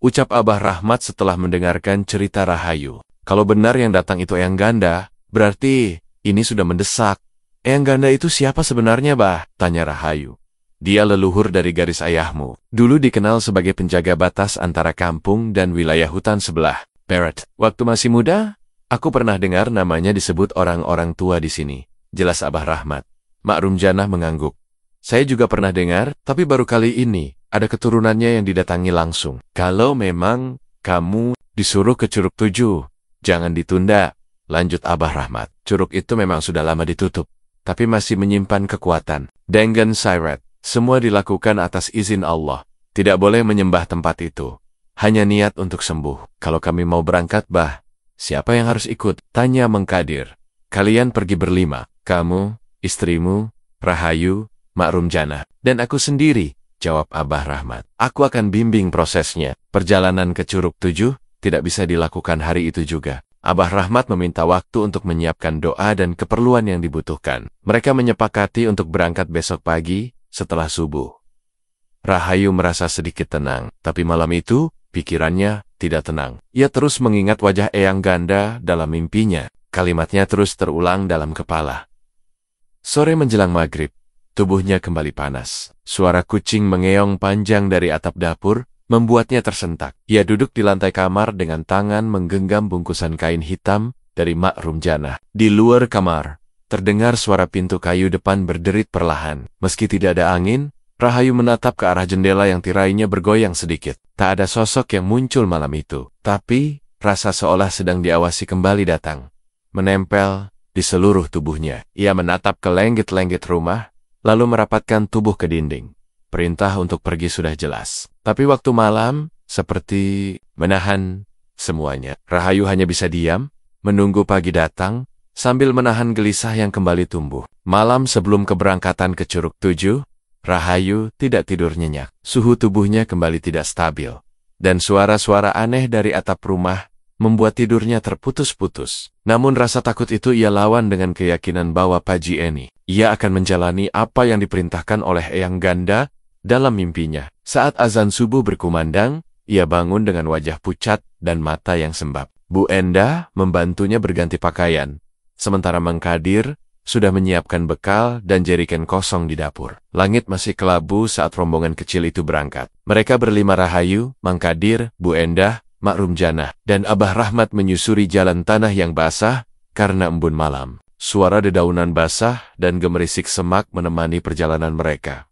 ucap Abah Rahmat setelah mendengarkan cerita Rahayu. Kalau benar yang datang itu Eyang Ganda, berarti ini sudah mendesak. Eyang Ganda itu siapa sebenarnya, Bah? Tanya Rahayu. Dia leluhur dari garis ayahmu. Dulu dikenal sebagai penjaga batas antara kampung dan wilayah hutan sebelah. Parrot, waktu masih muda, aku pernah dengar namanya disebut orang-orang tua di sini. Jelas Abah Rahmat. Mak Rumjanah mengangguk. Saya juga pernah dengar, tapi baru kali ini ada keturunannya yang didatangi langsung. Kalau memang kamu disuruh ke Curug Tujuh, jangan ditunda, lanjut Abah Rahmat. Curug itu memang sudah lama ditutup, tapi masih menyimpan kekuatan. Dengan Sirat, semua dilakukan atas izin Allah. Tidak boleh menyembah tempat itu. Hanya niat untuk sembuh. Kalau kami mau berangkat, Bah, siapa yang harus ikut? Tanya Mengkadir. Kalian pergi berlima. Kamu, istrimu, Rahayu, Mak Rumjanah, dan aku sendiri, jawab Abah Rahmat. Aku akan bimbing prosesnya. Perjalanan ke Curug Tujuh tidak bisa dilakukan hari itu juga. Abah Rahmat meminta waktu untuk menyiapkan doa dan keperluan yang dibutuhkan. Mereka menyepakati untuk berangkat besok pagi setelah subuh. Rahayu merasa sedikit tenang, tapi malam itu pikirannya tidak tenang. Ia terus mengingat wajah Eyang Ganda dalam mimpinya. Kalimatnya terus terulang dalam kepala. Sore menjelang maghrib, tubuhnya kembali panas. Suara kucing mengeong panjang dari atap dapur membuatnya tersentak. Ia duduk di lantai kamar dengan tangan menggenggam bungkusan kain hitam dari Mak Rumjanah. Di luar kamar, terdengar suara pintu kayu depan berderit perlahan. Meski tidak ada angin, Rahayu menatap ke arah jendela yang tirainya bergoyang sedikit. Tak ada sosok yang muncul malam itu. Tapi, rasa seolah sedang diawasi kembali datang. Menempel di seluruh tubuhnya. Ia menatap ke lenggit-lenggit rumah, lalu merapatkan tubuh ke dinding. Perintah untuk pergi sudah jelas. Tapi waktu malam, seperti menahan semuanya. Rahayu hanya bisa diam, menunggu pagi datang, sambil menahan gelisah yang kembali tumbuh. Malam sebelum keberangkatan ke Curug Tujuh, Rahayu tidak tidur nyenyak. Suhu tubuhnya kembali tidak stabil. Dan suara-suara aneh dari atap rumah membuat tidurnya terputus-putus. Namun rasa takut itu ia lawan dengan keyakinan bahwa Paji Eni. Ia akan menjalani apa yang diperintahkan oleh Eyang Ganda dalam mimpinya. Saat azan subuh berkumandang, ia bangun dengan wajah pucat dan mata yang sembab. Bu Enda membantunya berganti pakaian, sementara Mengkadir sudah menyiapkan bekal dan jeriken kosong di dapur. Langit masih kelabu saat rombongan kecil itu berangkat. Mereka berlima Rahayu, Mengkadir, Bu Endah, Mak Rumjanah, dan Abah Rahmat menyusuri jalan tanah yang basah karena embun malam. Suara dedaunan basah dan gemerisik semak menemani perjalanan mereka.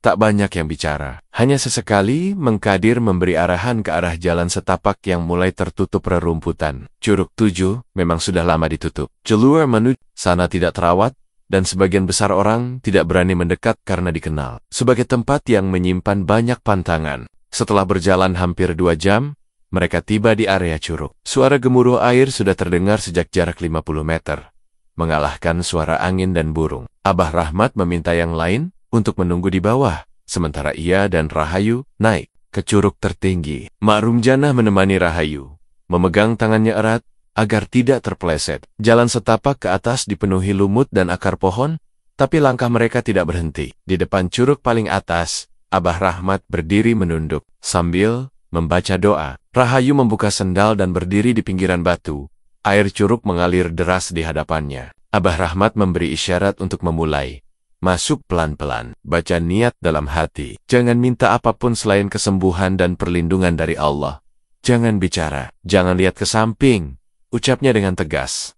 Tak banyak yang bicara. Hanya sesekali Mengkadir memberi arahan ke arah jalan setapak yang mulai tertutup rerumputan. Curug Tujuh memang sudah lama ditutup. Jalur menuju sana tidak terawat, dan sebagian besar orang tidak berani mendekat karena dikenal sebagai tempat yang menyimpan banyak pantangan. Setelah berjalan hampir 2 jam, mereka tiba di area curug. Suara gemuruh air sudah terdengar sejak jarak 50 meter, mengalahkan suara angin dan burung. Abah Rahmat meminta yang lain untuk menunggu di bawah, sementara ia dan Rahayu naik ke curug tertinggi. Mak Rumjanah menemani Rahayu, memegang tangannya erat agar tidak terpeleset. Jalan setapak ke atas dipenuhi lumut dan akar pohon, tapi langkah mereka tidak berhenti. Di depan curug paling atas, Abah Rahmat berdiri menunduk sambil membaca doa. Rahayu membuka sendal dan berdiri di pinggiran batu. Air curug mengalir deras di hadapannya. Abah Rahmat memberi isyarat untuk memulai. Masuk pelan-pelan. Baca niat dalam hati. Jangan minta apapun selain kesembuhan dan perlindungan dari Allah. Jangan bicara. Jangan lihat ke samping. Ucapnya dengan tegas.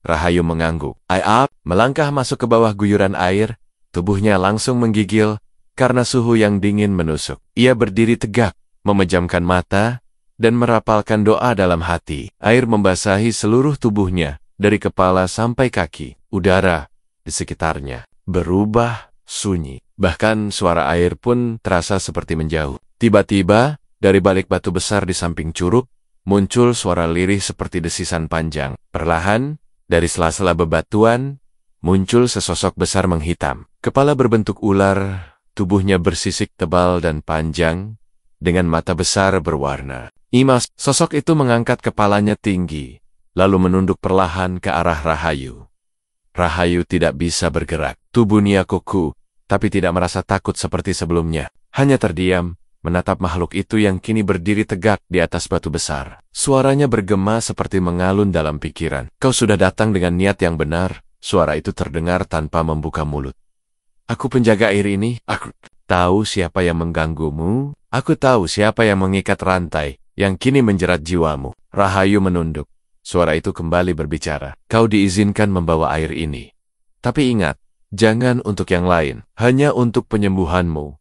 Rahayu mengangguk. Melangkah masuk ke bawah guyuran air. Tubuhnya langsung menggigil karena suhu yang dingin menusuk. Ia berdiri tegak, memejamkan mata, dan merapalkan doa dalam hati. Air membasahi seluruh tubuhnya, dari kepala sampai kaki. Udara di sekitarnya berubah sunyi. Bahkan suara air pun terasa seperti menjauh. Tiba-tiba, dari balik batu besar di samping curug, muncul suara lirih seperti desisan panjang. Perlahan, dari sela-sela bebatuan, muncul sesosok besar menghitam. Kepala berbentuk ular, tubuhnya bersisik tebal dan panjang, dengan mata besar berwarna Imas, sosok itu mengangkat kepalanya tinggi, lalu menunduk perlahan ke arah Rahayu. Rahayu tidak bisa bergerak. Tubuh Nia kuku, tapi tidak merasa takut seperti sebelumnya. Hanya terdiam, menatap makhluk itu yang kini berdiri tegak di atas batu besar. Suaranya bergema seperti mengalun dalam pikiran. Kau sudah datang dengan niat yang benar. Suara itu terdengar tanpa membuka mulut. Aku penjaga air ini. Aku tahu siapa yang mengganggumu. Aku tahu siapa yang mengikat rantai yang kini menjerat jiwamu. Rahayu menunduk. Suara itu kembali berbicara. Kau diizinkan membawa air ini. Tapi ingat, jangan untuk yang lain, hanya untuk penyembuhanmu.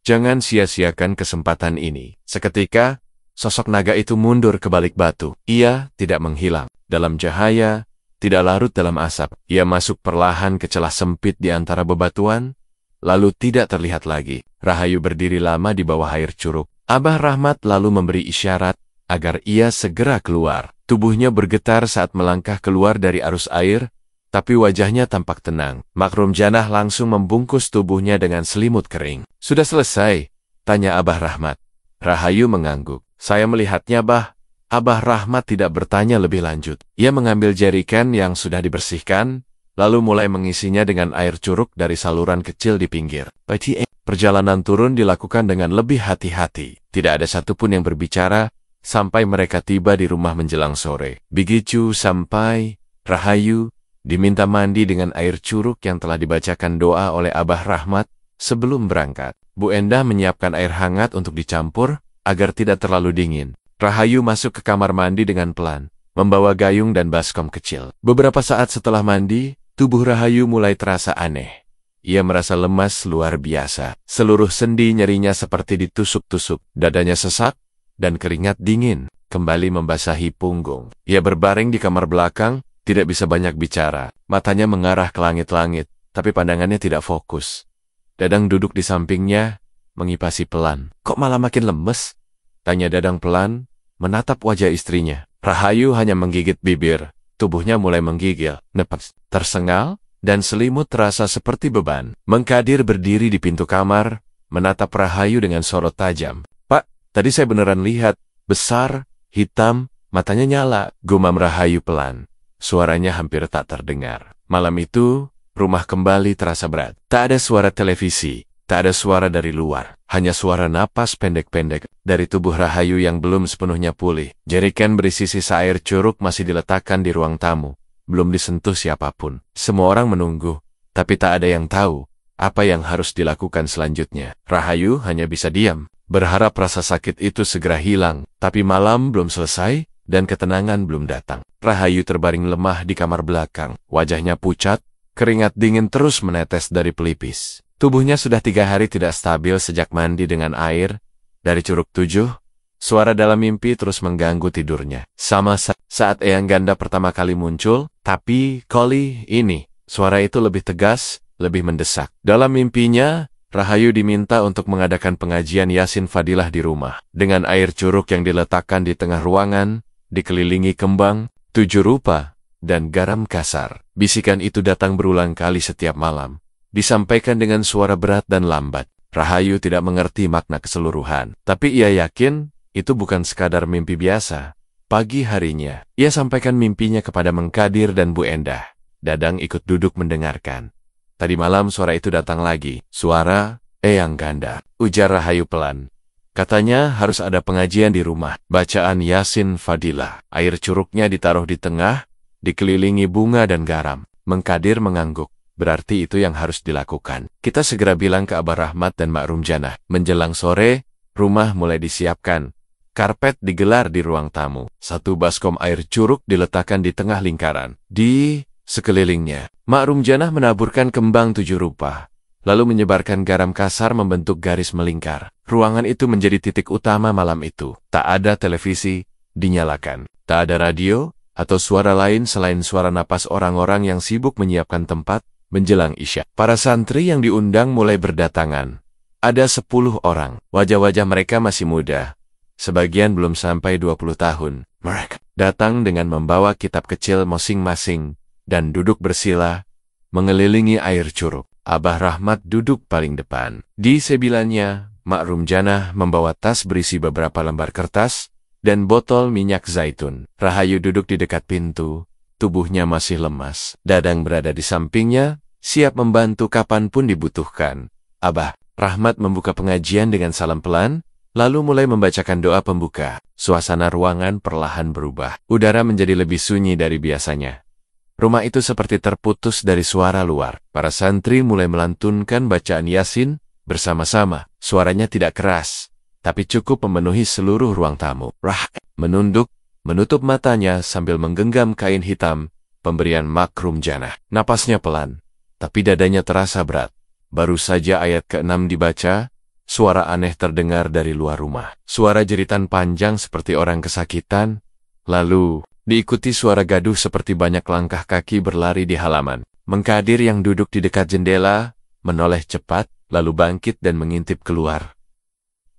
Jangan sia-siakan kesempatan ini. Seketika, sosok naga itu mundur ke balik batu. Ia tidak menghilang dalam cahaya, tidak larut dalam asap. Ia masuk perlahan ke celah sempit di antara bebatuan, lalu tidak terlihat lagi. Rahayu berdiri lama di bawah air curug. Abah Rahmat lalu memberi isyarat agar ia segera keluar. Tubuhnya bergetar saat melangkah keluar dari arus air, tapi wajahnya tampak tenang. Makrum Janah langsung membungkus tubuhnya dengan selimut kering. Sudah selesai? Tanya Abah Rahmat. Rahayu mengangguk. Saya melihatnya, Bah. Abah Rahmat tidak bertanya lebih lanjut. Ia mengambil jeriken yang sudah dibersihkan, lalu mulai mengisinya dengan air curug dari saluran kecil di pinggir. Perjalanan turun dilakukan dengan lebih hati-hati. Tidak ada satupun yang berbicara sampai mereka tiba di rumah menjelang sore. Begitu sampai, Rahayu diminta mandi dengan air curug yang telah dibacakan doa oleh Abah Rahmat sebelum berangkat. Bu Endah menyiapkan air hangat untuk dicampur agar tidak terlalu dingin. Rahayu masuk ke kamar mandi dengan pelan, membawa gayung dan baskom kecil. Beberapa saat setelah mandi, tubuh Rahayu mulai terasa aneh. Ia merasa lemas luar biasa. Seluruh sendi nyerinya seperti ditusuk-tusuk. Dadanya sesak, dan keringat dingin kembali membasahi punggung. Ia berbaring di kamar belakang, tidak bisa banyak bicara. Matanya mengarah ke langit-langit, tapi pandangannya tidak fokus. Dadang duduk di sampingnya, mengipasi pelan. Kok malah makin lemes? Tanya Dadang pelan, menatap wajah istrinya. Rahayu hanya menggigit bibir, tubuhnya mulai menggigil. Nepas, tersengal, dan selimut terasa seperti beban. Mengkadir berdiri di pintu kamar, menatap Rahayu dengan sorot tajam. Pak, tadi saya beneran lihat, besar, hitam, matanya nyala, gumam Rahayu pelan. Suaranya hampir tak terdengar. Malam itu, rumah kembali terasa berat. Tak ada suara televisi, tak ada suara dari luar. Hanya suara napas pendek-pendek dari tubuh Rahayu yang belum sepenuhnya pulih. Jeriken berisi sisa air curug masih diletakkan di ruang tamu. Belum disentuh siapapun. Semua orang menunggu, tapi tak ada yang tahu apa yang harus dilakukan selanjutnya. Rahayu hanya bisa diam, berharap rasa sakit itu segera hilang. Tapi malam belum selesai, dan ketenangan belum datang. Rahayu terbaring lemah di kamar belakang. Wajahnya pucat, keringat dingin terus menetes dari pelipis. Tubuhnya sudah 3 hari tidak stabil sejak mandi dengan air dari Curug 7. Suara dalam mimpi terus mengganggu tidurnya. Sama saat Eyang Ganda pertama kali muncul, tapi kali ini, suara itu lebih tegas, lebih mendesak. Dalam mimpinya, Rahayu diminta untuk mengadakan pengajian Yasin Fadilah di rumah. Dengan air curug yang diletakkan di tengah ruangan, dikelilingi kembang, 7 rupa, dan garam kasar. Bisikan itu datang berulang kali setiap malam. Disampaikan dengan suara berat dan lambat. Rahayu tidak mengerti makna keseluruhan. Tapi ia yakin, itu bukan sekadar mimpi biasa. Pagi harinya, ia sampaikan mimpinya kepada Mengkadir dan Bu Endah. Dadang ikut duduk mendengarkan. Tadi malam suara itu datang lagi. Suara Eyang Ganda, ujar Rahayu pelan. Katanya harus ada pengajian di rumah. Bacaan Yasin Fadilah. Air curugnya ditaruh di tengah, dikelilingi bunga dan garam. Mengkadir mengangguk. Berarti itu yang harus dilakukan. Kita segera bilang ke Abah Rahmat dan Makrum Janah. Menjelang sore, rumah mulai disiapkan. Karpet digelar di ruang tamu. 1 baskom air curug diletakkan di tengah lingkaran. Di sekelilingnya, Makrum Janah menaburkan kembang 7 rupa, lalu menyebarkan garam kasar membentuk garis melingkar. Ruangan itu menjadi titik utama malam itu. Tak ada televisi dinyalakan. Tak ada radio atau suara lain selain suara napas orang-orang yang sibuk menyiapkan tempat menjelang Isya. Para santri yang diundang mulai berdatangan. Ada 10 orang. Wajah-wajah mereka masih muda. Sebagian belum sampai 20 tahun. Mereka datang dengan membawa kitab kecil masing-masing dan duduk bersila mengelilingi air curug. Abah Rahmat duduk paling depan. Di sebilanya, Makrum Janah membawa tas berisi beberapa lembar kertas dan botol minyak zaitun. Rahayu duduk di dekat pintu, tubuhnya masih lemas. Dadang berada di sampingnya, siap membantu kapanpun dibutuhkan. Abah Rahmat membuka pengajian dengan salam pelan, lalu mulai membacakan doa pembuka. Suasana ruangan perlahan berubah. Udara menjadi lebih sunyi dari biasanya. Rumah itu seperti terputus dari suara luar. Para santri mulai melantunkan bacaan Yasin bersama-sama. Suaranya tidak keras, tapi cukup memenuhi seluruh ruang tamu. Menunduk, menutup matanya sambil menggenggam kain hitam, pemberian Makrum Janah. Napasnya pelan, tapi dadanya terasa berat. Baru saja ayat ke-6 dibaca, suara aneh terdengar dari luar rumah. Suara jeritan panjang seperti orang kesakitan, lalu diikuti suara gaduh seperti banyak langkah kaki berlari di halaman. Mengkadir yang duduk di dekat jendela, menoleh cepat, lalu bangkit dan mengintip keluar.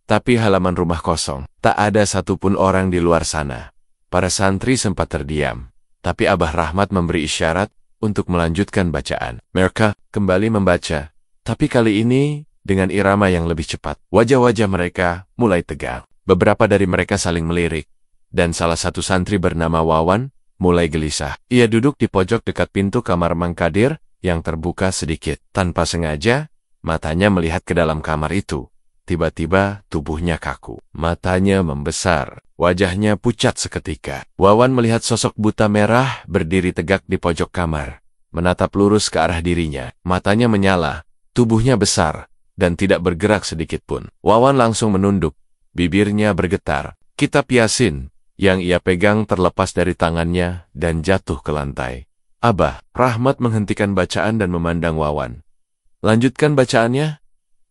Tapi halaman rumah kosong, tak ada satupun orang di luar sana. Para santri sempat terdiam, tapi Abah Rahmat memberi isyarat untuk melanjutkan bacaan. Mereka kembali membaca, tapi kali ini dengan irama yang lebih cepat. Wajah-wajah mereka mulai tegang. Beberapa dari mereka saling melirik, dan salah satu santri bernama Wawan mulai gelisah. Ia duduk di pojok dekat pintu kamar Mang Kadir yang terbuka sedikit. Tanpa sengaja, matanya melihat ke dalam kamar itu. Tiba-tiba tubuhnya kaku. Matanya membesar. Wajahnya pucat seketika. Wawan melihat sosok buta merah berdiri tegak di pojok kamar. Menatap lurus ke arah dirinya. Matanya menyala. Tubuhnya besar dan tidak bergerak sedikit pun. Wawan langsung menunduk. Bibirnya bergetar. Kitab Yasin yang ia pegang terlepas dari tangannya dan jatuh ke lantai. Abah Rahmat menghentikan bacaan dan memandang Wawan. Lanjutkan bacaannya.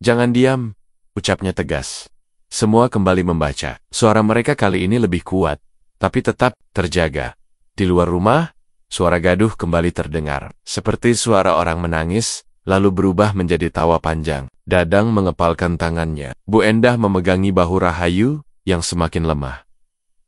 Jangan diam, ucapnya tegas. Semua kembali membaca. Suara mereka kali ini lebih kuat, tapi tetap terjaga. Di luar rumah, suara gaduh kembali terdengar. Seperti suara orang menangis, lalu berubah menjadi tawa panjang. Dadang mengepalkan tangannya. Bu Endah memegangi bahu Rahayu yang semakin lemah.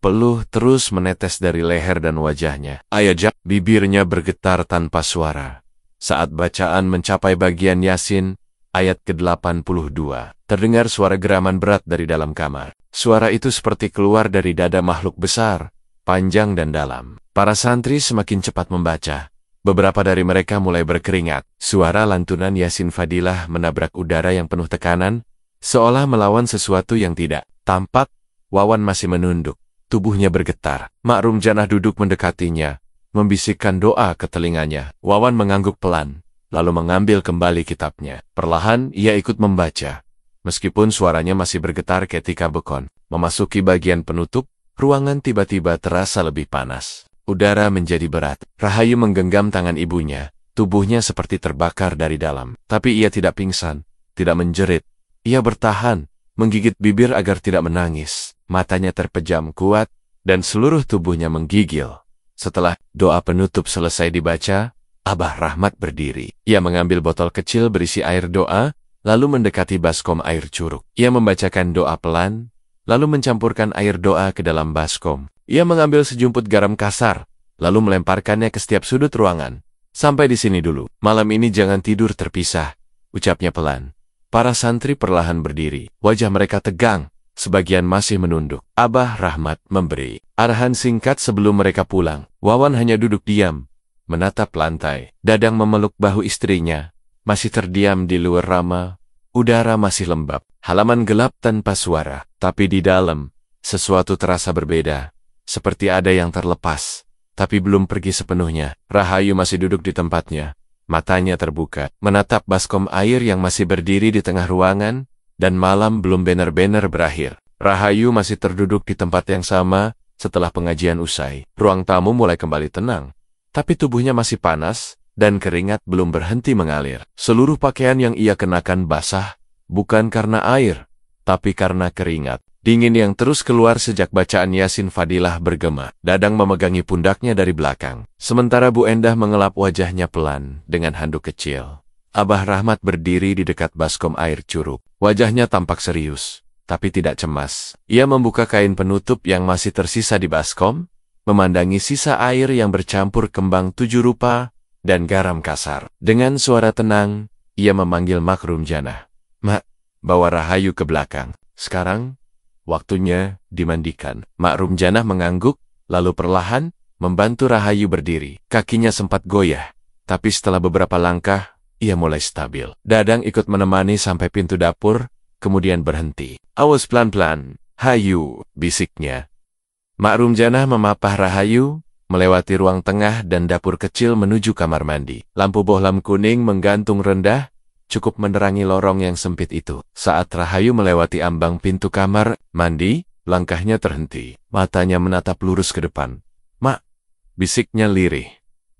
Peluh terus menetes dari leher dan wajahnya. Ayajak, bibirnya bergetar tanpa suara. Saat bacaan mencapai bagian Yasin, ayat ke-82, terdengar suara geraman berat dari dalam kamar. Suara itu seperti keluar dari dada makhluk besar, panjang dan dalam. Para santri semakin cepat membaca. Beberapa dari mereka mulai berkeringat. Suara lantunan Yasin Fadilah menabrak udara yang penuh tekanan, seolah melawan sesuatu yang tidak tampak. Wawan masih menunduk. Tubuhnya bergetar. Makrum Janah duduk mendekatinya, membisikkan doa ke telinganya. Wawan mengangguk pelan, lalu mengambil kembali kitabnya. Perlahan ia ikut membaca. Meskipun suaranya masih bergetar ketika bekon memasuki bagian penutup, ruangan tiba-tiba terasa lebih panas. Udara menjadi berat. Rahayu menggenggam tangan ibunya. Tubuhnya seperti terbakar dari dalam. Tapi ia tidak pingsan, tidak menjerit. Ia bertahan, menggigit bibir agar tidak menangis. Matanya terpejam kuat, dan seluruh tubuhnya menggigil. Setelah doa penutup selesai dibaca, Abah Rahmat berdiri. Ia mengambil botol kecil berisi air doa, lalu mendekati baskom air curug. Ia membacakan doa pelan, lalu mencampurkan air doa ke dalam baskom. Ia mengambil sejumput garam kasar, lalu melemparkannya ke setiap sudut ruangan. Sampai di sini dulu. Malam ini jangan tidur terpisah, ucapnya pelan. Para santri perlahan berdiri. Wajah mereka tegang. Sebagian masih menunduk. Abah Rahmat memberi arahan singkat sebelum mereka pulang. Wawan hanya duduk diam, menatap lantai. Dadang memeluk bahu istrinya, masih terdiam di luar rama. Udara masih lembab. Halaman gelap tanpa suara. Tapi di dalam, sesuatu terasa berbeda. Seperti ada yang terlepas, tapi belum pergi sepenuhnya. Rahayu masih duduk di tempatnya. Matanya terbuka, menatap baskom air yang masih berdiri di tengah ruangan. Dan malam belum benar-benar berakhir. Rahayu masih terduduk di tempat yang sama setelah pengajian usai. Ruang tamu mulai kembali tenang. Tapi tubuhnya masih panas, dan keringat belum berhenti mengalir. Seluruh pakaian yang ia kenakan basah, bukan karena air, tapi karena keringat. Dingin yang terus keluar sejak bacaan Yasin Fadilah bergema. Dadang memegangi pundaknya dari belakang. Sementara Bu Endah mengelap wajahnya pelan dengan handuk kecil. Abah Rahmat berdiri di dekat baskom air curug. Wajahnya tampak serius, tapi tidak cemas. Ia membuka kain penutup yang masih tersisa di baskom, memandangi sisa air yang bercampur kembang 7 rupa dan garam kasar. Dengan suara tenang, ia memanggil Makrum Janah. Mak, bawa Rahayu ke belakang. Sekarang, waktunya dimandikan. Mak Rumjanah mengangguk, lalu perlahan membantu Rahayu berdiri. Kakinya sempat goyah, tapi setelah beberapa langkah, ia mulai stabil. Dadang ikut menemani sampai pintu dapur, kemudian berhenti. "Awas pelan-pelan, Hayu," bisiknya. Mak Rumjanah memapah Rahayu, melewati ruang tengah dan dapur kecil menuju kamar mandi. Lampu bohlam kuning menggantung rendah, cukup menerangi lorong yang sempit itu. Saat Rahayu melewati ambang pintu kamar mandi, langkahnya terhenti. Matanya menatap lurus ke depan. "Mak," bisiknya lirih.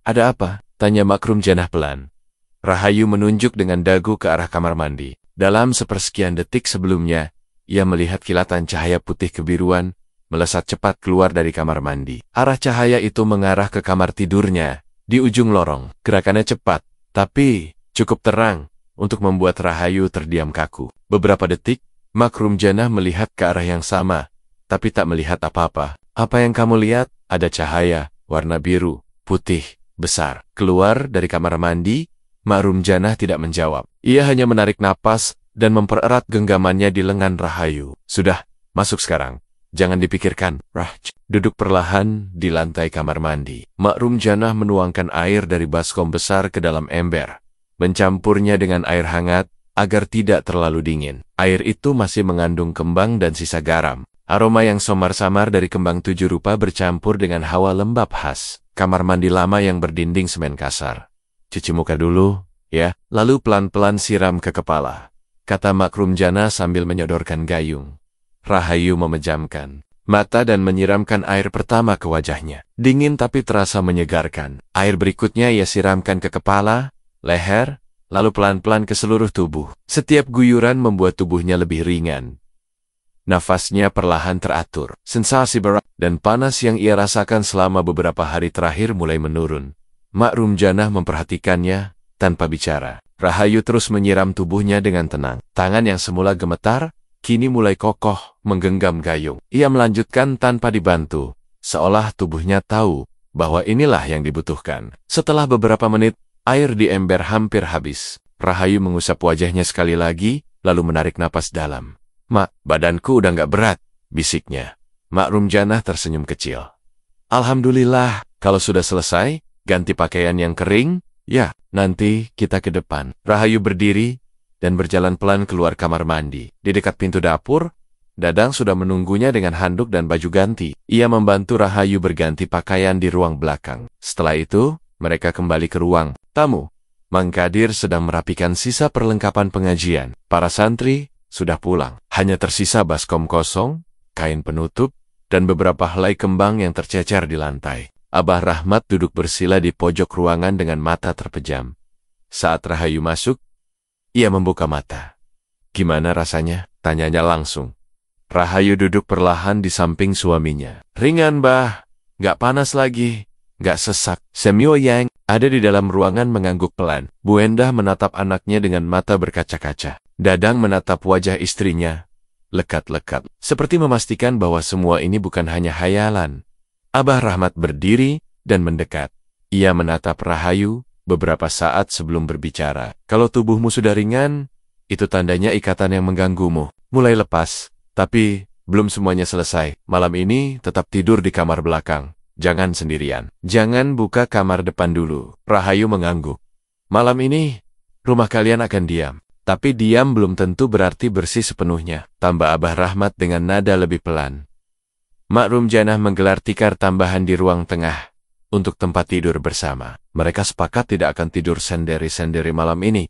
"Ada apa?" tanya Mak Rumjanah pelan. Rahayu menunjuk dengan dagu ke arah kamar mandi. Dalam sepersekian detik sebelumnya, ia melihat kilatan cahaya putih kebiruan melesat cepat keluar dari kamar mandi. Arah cahaya itu mengarah ke kamar tidurnya, di ujung lorong. Gerakannya cepat, tapi cukup terang untuk membuat Rahayu terdiam kaku. Beberapa detik, Mak Rumjanah melihat ke arah yang sama, tapi tak melihat apa-apa. "Apa yang kamu lihat?" "Ada cahaya, warna biru, putih, besar." Keluar dari kamar mandi, Mak Rumjanah tidak menjawab. Ia hanya menarik napas dan mempererat genggamannya di lengan Rahayu. "Sudah, masuk sekarang. Jangan dipikirkan." Raj duduk perlahan di lantai kamar mandi. Mak Rumjanah menuangkan air dari baskom besar ke dalam ember, mencampurnya dengan air hangat agar tidak terlalu dingin. Air itu masih mengandung kembang dan sisa garam. Aroma yang samar-samar dari kembang 7 rupa bercampur dengan hawa lembab khas kamar mandi lama yang berdinding semen kasar. "Cuci muka dulu, ya, lalu pelan-pelan siram ke kepala," kata Mak Rumjanah sambil menyodorkan gayung. Rahayu memejamkan mata dan menyiramkan air pertama ke wajahnya. Dingin tapi terasa menyegarkan. Air berikutnya ia siramkan ke kepala, leher, lalu pelan-pelan ke seluruh tubuh. Setiap guyuran membuat tubuhnya lebih ringan. Nafasnya perlahan teratur. Sensasi berat dan panas yang ia rasakan selama beberapa hari terakhir mulai menurun. Mak Rumjanah memperhatikannya tanpa bicara. Rahayu terus menyiram tubuhnya dengan tenang. Tangan yang semula gemetar, kini mulai kokoh menggenggam gayung. Ia melanjutkan tanpa dibantu, seolah tubuhnya tahu bahwa inilah yang dibutuhkan. Setelah beberapa menit, air di ember hampir habis. Rahayu mengusap wajahnya sekali lagi, lalu menarik napas dalam. "Mak, badanku udah nggak berat," bisiknya. Mak Rumjanah tersenyum kecil. "Alhamdulillah, kalau sudah selesai, ganti pakaian yang kering, ya, nanti kita ke depan." Rahayu berdiri dan berjalan pelan keluar kamar mandi. Di dekat pintu dapur, Dadang sudah menunggunya dengan handuk dan baju ganti. Ia membantu Rahayu berganti pakaian di ruang belakang. Setelah itu, mereka kembali ke ruang tamu. Mang Kadir sedang merapikan sisa perlengkapan pengajian. Para santri sudah pulang. Hanya tersisa baskom kosong, kain penutup, dan beberapa helai kembang yang tercecer di lantai. Abah Rahmat duduk bersila di pojok ruangan dengan mata terpejam. Saat Rahayu masuk, ia membuka mata. "Gimana rasanya?" tanyanya langsung. Rahayu duduk perlahan di samping suaminya. "Ringan, Bah. Nggak panas lagi. Nggak sesak." Semyo Yang ada di dalam ruangan mengangguk pelan. Bu Endah menatap anaknya dengan mata berkaca-kaca. Dadang menatap wajah istrinya, lekat-lekat, seperti memastikan bahwa semua ini bukan hanya hayalan. Abah Rahmat berdiri dan mendekat. Ia menatap Rahayu beberapa saat sebelum berbicara. "Kalau tubuhmu sudah ringan, itu tandanya ikatan yang mengganggumu mulai lepas. Tapi belum semuanya selesai. Malam ini tetap tidur di kamar belakang. Jangan sendirian. Jangan buka kamar depan dulu." Rahayu mengangguk. "Malam ini, rumah kalian akan diam. Tapi diam belum tentu berarti bersih sepenuhnya," tambah Abah Rahmat dengan nada lebih pelan. Mak Rumjanah menggelar tikar tambahan di ruang tengah untuk tempat tidur bersama. Mereka sepakat tidak akan tidur sendiri-sendiri malam ini.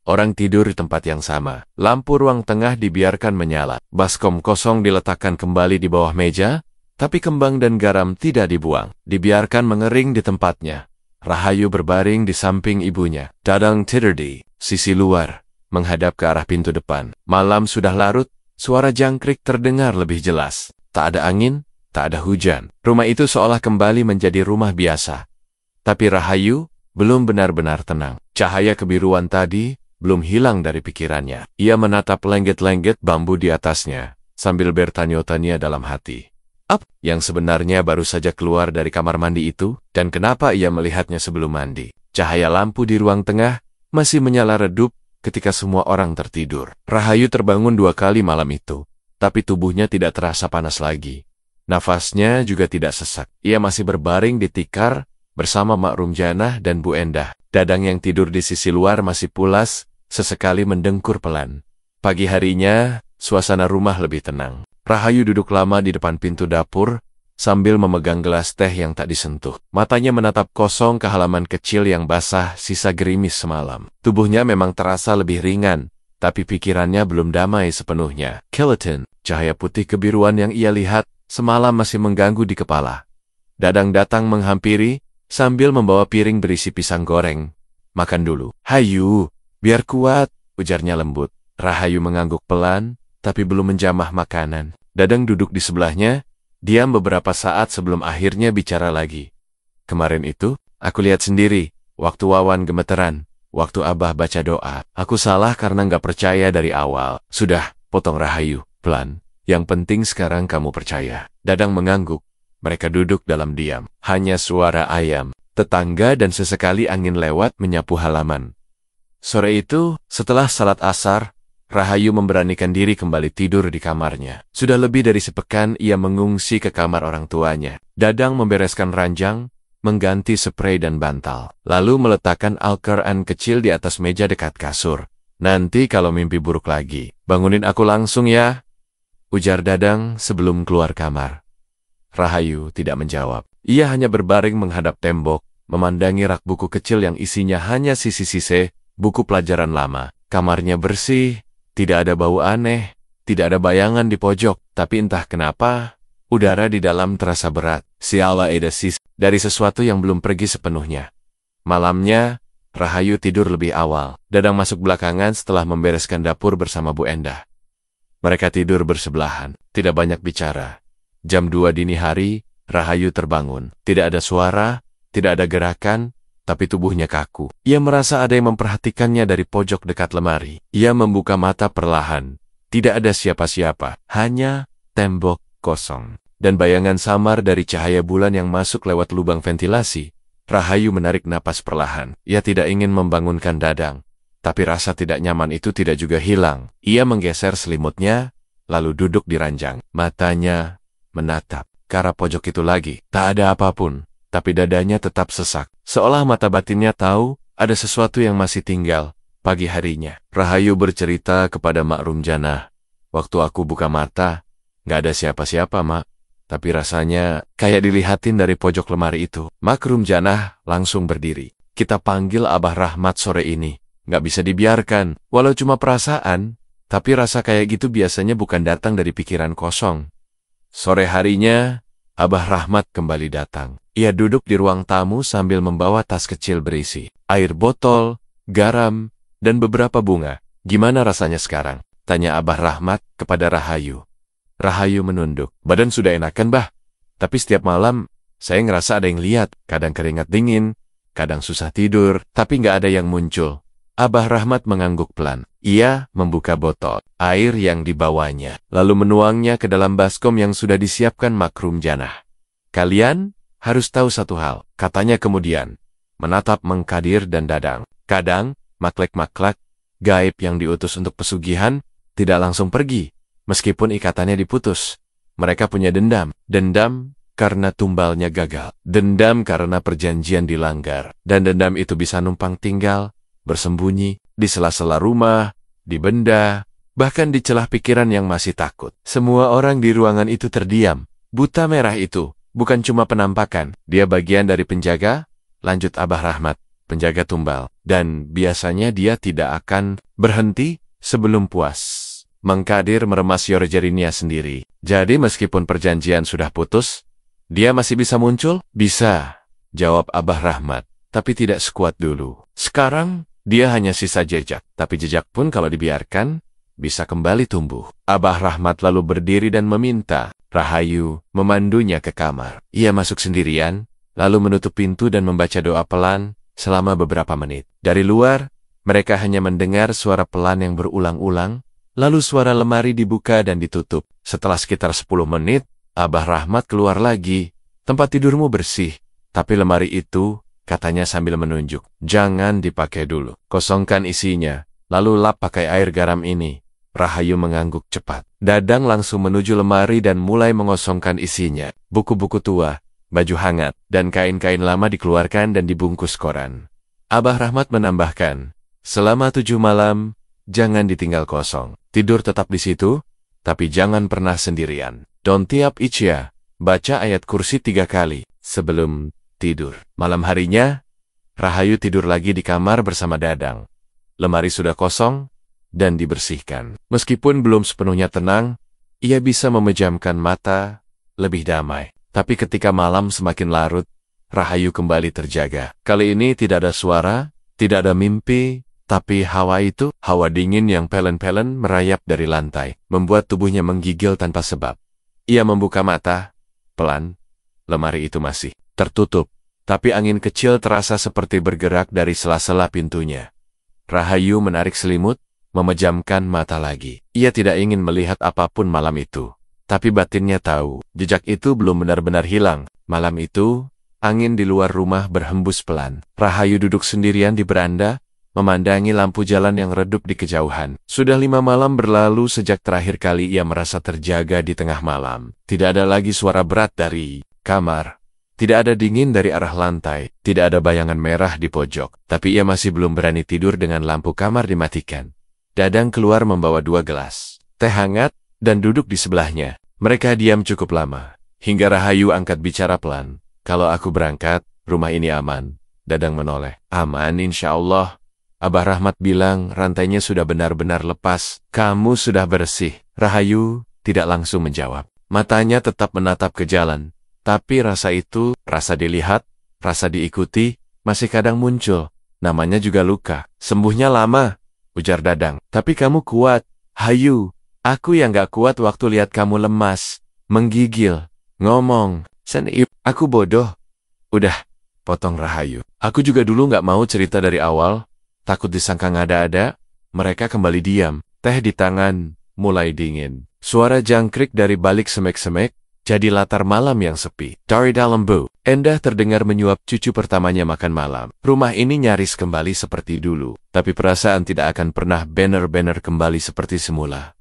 Orang tidur di tempat yang sama. Lampu ruang tengah dibiarkan menyala. Baskom kosong diletakkan kembali di bawah meja, tapi kembang dan garam tidak dibuang. Dibiarkan mengering di tempatnya. Rahayu berbaring di samping ibunya. Dadang tidur di sisi luar, menghadap ke arah pintu depan. Malam sudah larut, suara jangkrik terdengar lebih jelas. Tak ada angin, tak ada hujan. Rumah itu seolah kembali menjadi rumah biasa. Tapi Rahayu belum benar-benar tenang. Cahaya kebiruan tadi belum hilang dari pikirannya. Ia menatap lengget-lengget bambu di atasnya, sambil bertanya-tanya dalam hati. Yang sebenarnya baru saja keluar dari kamar mandi itu, dan kenapa ia melihatnya sebelum mandi? Cahaya lampu di ruang tengah masih menyala redup ketika semua orang tertidur. Rahayu terbangun 2 kali malam itu. tapi tubuhnya tidak terasa panas lagi. Nafasnya juga tidak sesak. Ia masih berbaring di tikar bersama Mak Rumjanah dan Bu Endah. Dadang yang tidur di sisi luar masih pulas, sesekali mendengkur pelan. Pagi harinya, suasana rumah lebih tenang. Rahayu duduk lama di depan pintu dapur, sambil memegang gelas teh yang tak disentuh. Matanya menatap kosong ke halaman kecil yang basah sisa gerimis semalam. Tubuhnya memang terasa lebih ringan, tapi pikirannya belum damai sepenuhnya. Skeleton, cahaya putih kebiruan yang ia lihat semalam masih mengganggu di kepala. Dadang datang menghampiri, sambil membawa piring berisi pisang goreng. Makan dulu. Hayu, biar kuat, ujarnya lembut. Rahayu mengangguk pelan, tapi belum menjamah makanan. Dadang duduk di sebelahnya, diam beberapa saat sebelum akhirnya bicara lagi. Kemarin itu, aku lihat sendiri, waktu Wawan gemeteran, waktu Abah baca doa. Aku salah karena nggak percaya dari awal. Sudah, potong Rahayu, pelan. Yang penting sekarang kamu percaya. Dadang mengangguk. Mereka duduk dalam diam. Hanya suara ayam, tetangga dan sesekali angin lewat menyapu halaman. Sore itu, setelah salat asar, Rahayu memberanikan diri kembali tidur di kamarnya. Sudah lebih dari sepekan ia mengungsi ke kamar orang tuanya. Dadang membereskan ranjang, mengganti spray dan bantal. Lalu meletakkan Al-Quran kecil di atas meja dekat kasur. Nanti kalau mimpi buruk lagi, bangunin aku langsung ya, ujar Dadang sebelum keluar kamar. Rahayu tidak menjawab. Ia hanya berbaring menghadap tembok, memandangi rak buku kecil yang isinya hanya sisi-sisi buku pelajaran lama. Kamarnya bersih, tidak ada bau aneh, tidak ada bayangan di pojok, tapi entah kenapa, udara di dalam terasa berat. Siala edesis dari sesuatu yang belum pergi sepenuhnya. Malamnya, Rahayu tidur lebih awal. Dadang masuk belakangan setelah membereskan dapur bersama Bu Endah. Mereka tidur bersebelahan, tidak banyak bicara. Jam 2 dini hari, Rahayu terbangun. Tidak ada suara, tidak ada gerakan, tapi tubuhnya kaku. Ia merasa ada yang memperhatikannya dari pojok dekat lemari. Ia membuka mata perlahan. Tidak ada siapa-siapa, hanya tembok kosong. Dan bayangan samar dari cahaya bulan yang masuk lewat lubang ventilasi. Rahayu menarik napas perlahan. Ia tidak ingin membangunkan Dadang. Tapi rasa tidak nyaman itu tidak juga hilang. Ia menggeser selimutnya, lalu duduk di ranjang. Matanya menatap ke arah pojok itu lagi. Tak ada apapun, tapi dadanya tetap sesak. Seolah mata batinnya tahu ada sesuatu yang masih tinggal. Pagi harinya, Rahayu bercerita kepada Mak Rumjanah. Waktu aku buka mata, nggak ada siapa-siapa, Mak. Tapi rasanya kayak dilihatin dari pojok lemari itu. Mak Rumjanah langsung berdiri. Kita panggil Abah Rahmat sore ini. Nggak bisa dibiarkan, walau cuma perasaan, tapi rasa kayak gitu biasanya bukan datang dari pikiran kosong. Sore harinya, Abah Rahmat kembali datang. Ia duduk di ruang tamu sambil membawa tas kecil berisi air botol, garam, dan beberapa bunga. Gimana rasanya sekarang? Tanya Abah Rahmat kepada Rahayu. Rahayu menunduk. Badan sudah enakan, Bah. Tapi setiap malam, saya ngerasa ada yang lihat. Kadang keringat dingin, kadang susah tidur, tapi nggak ada yang muncul. Abah Rahmat mengangguk pelan. Ia membuka botol air yang dibawanya, lalu menuangnya ke dalam baskom yang sudah disiapkan Mak Rumjanah. Kalian harus tahu satu hal, katanya kemudian, menatap Mengkadir dan Dadang. Kadang, maklek-maklek, gaib yang diutus untuk pesugihan, tidak langsung pergi, meskipun ikatannya diputus. Mereka punya dendam. Dendam karena tumbalnya gagal. Dendam karena perjanjian dilanggar. Dan dendam itu bisa numpang tinggal, bersembunyi, di sela-sela rumah, di benda, bahkan di celah pikiran yang masih takut. Semua orang di ruangan itu terdiam. Buta merah itu bukan cuma penampakan. Dia bagian dari penjaga, lanjut Abah Rahmat, penjaga tumbal. Dan biasanya dia tidak akan berhenti sebelum puas. Mengkadir meremas Yorjerinia sendiri. Jadi meskipun perjanjian sudah putus, dia masih bisa muncul? Bisa, jawab Abah Rahmat. Tapi tidak sekuat dulu. Sekarang, dia hanya sisa jejak, tapi jejak pun kalau dibiarkan, bisa kembali tumbuh. Abah Rahmat lalu berdiri dan meminta Rahayu memandunya ke kamar. Ia masuk sendirian, lalu menutup pintu dan membaca doa pelan selama beberapa menit. Dari luar, mereka hanya mendengar suara pelan yang berulang-ulang, lalu suara lemari dibuka dan ditutup. Setelah sekitar 10 menit, Abah Rahmat keluar lagi. Tempat tidurmu bersih, tapi lemari itu, katanya sambil menunjuk, jangan dipakai dulu. Kosongkan isinya, lalu lap pakai air garam ini. Rahayu mengangguk cepat. Dadang langsung menuju lemari dan mulai mengosongkan isinya. Buku-buku tua, baju hangat, dan kain-kain lama dikeluarkan dan dibungkus koran. Abah Rahmat menambahkan, selama 7 malam, jangan ditinggal kosong. Tidur tetap di situ, tapi jangan pernah sendirian. Don tiap Isya, baca ayat kursi 3 kali sebelum tidur. Malam harinya, Rahayu tidur lagi di kamar bersama Dadang. Lemari sudah kosong dan dibersihkan. Meskipun belum sepenuhnya tenang, ia bisa memejamkan mata lebih damai. Tapi ketika malam semakin larut, Rahayu kembali terjaga. Kali ini tidak ada suara, tidak ada mimpi, tapi hawa dingin yang pelen-pelen merayap dari lantai, membuat tubuhnya menggigil tanpa sebab. Ia membuka mata, pelan, lemari itu masih tertutup, tapi angin kecil terasa seperti bergerak dari sela-sela pintunya. Rahayu menarik selimut, memejamkan mata lagi. Ia tidak ingin melihat apapun malam itu. Tapi batinnya tahu, jejak itu belum benar-benar hilang. Malam itu, angin di luar rumah berhembus pelan. Rahayu duduk sendirian di beranda, memandangi lampu jalan yang redup di kejauhan. Sudah 5 malam berlalu sejak terakhir kali ia merasa terjaga di tengah malam. Tidak ada lagi suara berat dari kamar. Tidak ada dingin dari arah lantai. Tidak ada bayangan merah di pojok. Tapi ia masih belum berani tidur dengan lampu kamar dimatikan. Dadang keluar membawa 2 gelas teh hangat dan duduk di sebelahnya. Mereka diam cukup lama, hingga Rahayu angkat bicara pelan. Kalau aku berangkat, rumah ini aman. Dadang menoleh. Aman insya Allah. Abah Rahmat bilang rantainya sudah benar-benar lepas. Kamu sudah bersih. Rahayu tidak langsung menjawab. Matanya tetap menatap ke jalan. Tapi rasa itu, rasa dilihat, rasa diikuti, masih kadang muncul. Namanya juga luka. Sembuhnya lama, ujar Dadang. Tapi kamu kuat, Hayu. Aku yang gak kuat waktu lihat kamu lemas, menggigil, ngomong, Senip, aku bodoh. Udah, potong Rahayu. Aku juga dulu gak mau cerita dari awal, takut disangka ngada-ada. Mereka kembali diam, teh di tangan, mulai dingin. Suara jangkrik dari balik semek-semek, jadi latar malam yang sepi. Dari dalam Bu, Endah terdengar menyuap cucu pertamanya makan malam. Rumah ini nyaris kembali seperti dulu, tapi perasaan tidak akan pernah benar-benar kembali seperti semula.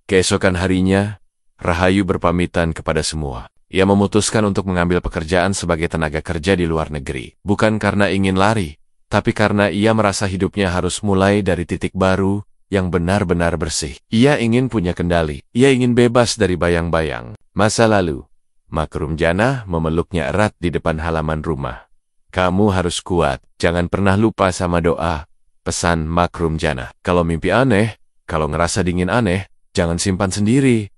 Keesokan harinya, Rahayu berpamitan kepada semua. Ia memutuskan untuk mengambil pekerjaan sebagai tenaga kerja di luar negeri. Bukan karena ingin lari, tapi karena ia merasa hidupnya harus mulai dari titik baru yang benar-benar bersih. Ia ingin punya kendali. Ia ingin bebas dari bayang-bayang masa lalu. Makrum Jannah memeluknya erat di depan halaman rumah. Kamu harus kuat, jangan pernah lupa sama doa. Pesan Makrum Jannah. Kalau mimpi aneh, kalau ngerasa dingin aneh, jangan simpan sendiri.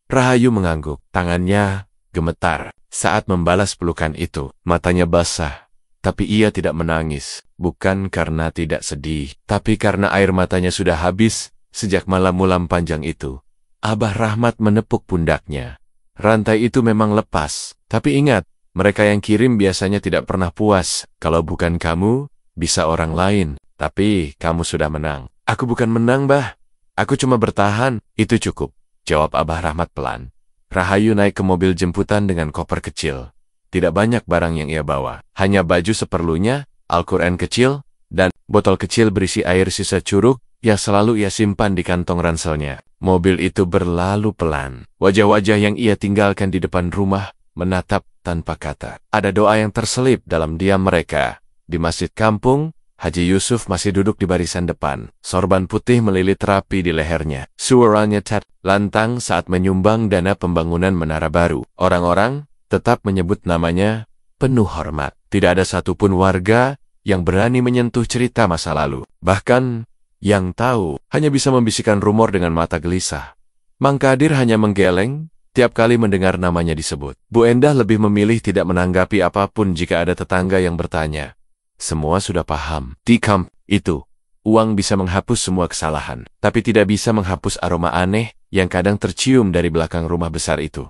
Rahayu mengangguk, tangannya gemetar saat membalas pelukan itu. Matanya basah, tapi ia tidak menangis. Bukan karena tidak sedih, tapi karena air matanya sudah habis sejak malam-malam panjang itu. Abah Rahmat menepuk pundaknya. Rantai itu memang lepas, tapi ingat, mereka yang kirim biasanya tidak pernah puas. Kalau bukan kamu, bisa orang lain. Tapi kamu sudah menang. Aku bukan menang, Bah. Aku cuma bertahan, itu cukup, jawab Abah Rahmat pelan. Rahayu naik ke mobil jemputan dengan koper kecil. Tidak banyak barang yang ia bawa, hanya baju seperlunya, Al-Quran kecil, dan botol kecil berisi air sisa curug yang selalu ia simpan di kantong ranselnya. Mobil itu berlalu pelan. Wajah-wajah yang ia tinggalkan di depan rumah menatap tanpa kata. Ada doa yang terselip dalam diam mereka. Di masjid kampung, Haji Yusuf masih duduk di barisan depan. Sorban putih melilit rapi di lehernya. Suaranya lantang saat menyumbang dana pembangunan menara baru. Orang-orang tetap menyebut namanya penuh hormat. Tidak ada satupun warga yang berani menyentuh cerita masa lalu. Bahkan, yang tahu hanya bisa membisikkan rumor dengan mata gelisah. Mang Kadir hanya menggeleng tiap kali mendengar namanya disebut. Bu Endah lebih memilih tidak menanggapi apapun jika ada tetangga yang bertanya. Semua sudah paham. Di kamp itu, uang bisa menghapus semua kesalahan, tapi tidak bisa menghapus aroma aneh yang kadang tercium dari belakang rumah besar itu.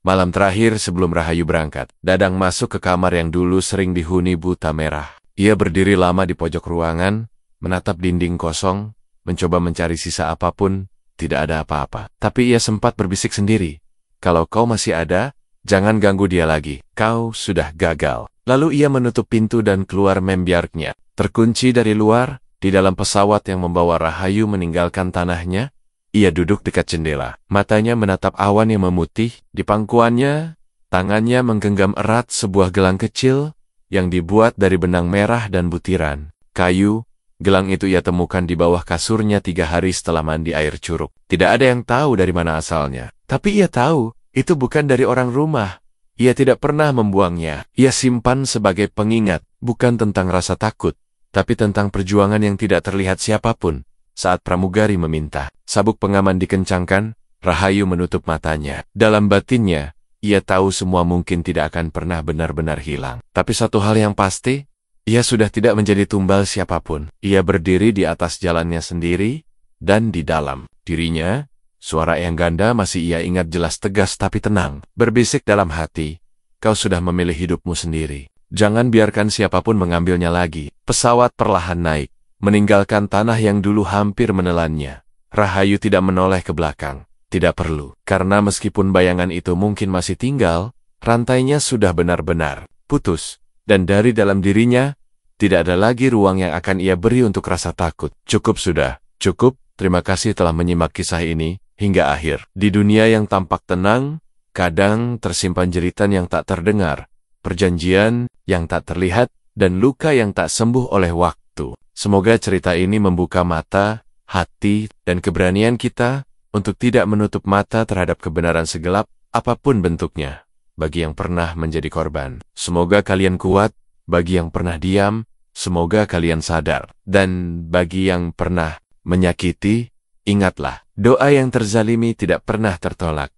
Malam terakhir sebelum Rahayu berangkat, Dadang masuk ke kamar yang dulu sering dihuni buta merah. Ia berdiri lama di pojok ruangan, menatap dinding kosong, mencoba mencari sisa apapun, tidak ada apa-apa. Tapi ia sempat berbisik sendiri. Kalau kau masih ada, jangan ganggu dia lagi. Kau sudah gagal. Lalu ia menutup pintu dan keluar membiarnya. Terkunci dari luar, di dalam pesawat yang membawa Rahayu meninggalkan tanahnya, Ia duduk dekat jendela. Matanya menatap awan yang memutih. Di pangkuannya, tangannya menggenggam erat sebuah gelang kecil yang dibuat dari benang merah dan butiran kayu. Gelang itu ia temukan di bawah kasurnya 3 hari setelah mandi air curug. Tidak ada yang tahu dari mana asalnya. Tapi ia tahu, itu bukan dari orang rumah. Ia tidak pernah membuangnya. Ia simpan sebagai pengingat, bukan tentang rasa takut, tapi tentang perjuangan yang tidak terlihat siapapun. Saat pramugari meminta, sabuk pengaman dikencangkan, Rahayu menutup matanya. Dalam batinnya, ia tahu semua mungkin tidak akan pernah benar-benar hilang. Tapi satu hal yang pasti, ia sudah tidak menjadi tumbal siapapun. Ia berdiri di atas jalannya sendiri, dan di dalam dirinya, suara yang ganda masih ia ingat jelas, tegas tapi tenang. Berbisik dalam hati, kau sudah memilih hidupmu sendiri. Jangan biarkan siapapun mengambilnya lagi. Pesawat perlahan naik, meninggalkan tanah yang dulu hampir menelannya. Rahayu tidak menoleh ke belakang. Tidak perlu, karena meskipun bayangan itu mungkin masih tinggal, rantainya sudah benar-benar putus. Dan dari dalam dirinya, tidak ada lagi ruang yang akan ia beri untuk rasa takut. Cukup sudah, cukup. Terima kasih telah menyimak kisah ini hingga akhir. Di dunia yang tampak tenang, kadang tersimpan jeritan yang tak terdengar, perjanjian yang tak terlihat, dan luka yang tak sembuh oleh waktu. Semoga cerita ini membuka mata, hati, dan keberanian kita untuk tidak menutup mata terhadap kebenaran segelap, apapun bentuknya, bagi yang pernah menjadi korban. Semoga kalian kuat, bagi yang pernah diam, semoga kalian sadar. Dan bagi yang pernah menyakiti, ingatlah, doa yang terzalimi tidak pernah tertolak.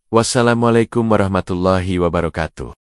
Wassalamualaikum warahmatullahi wabarakatuh.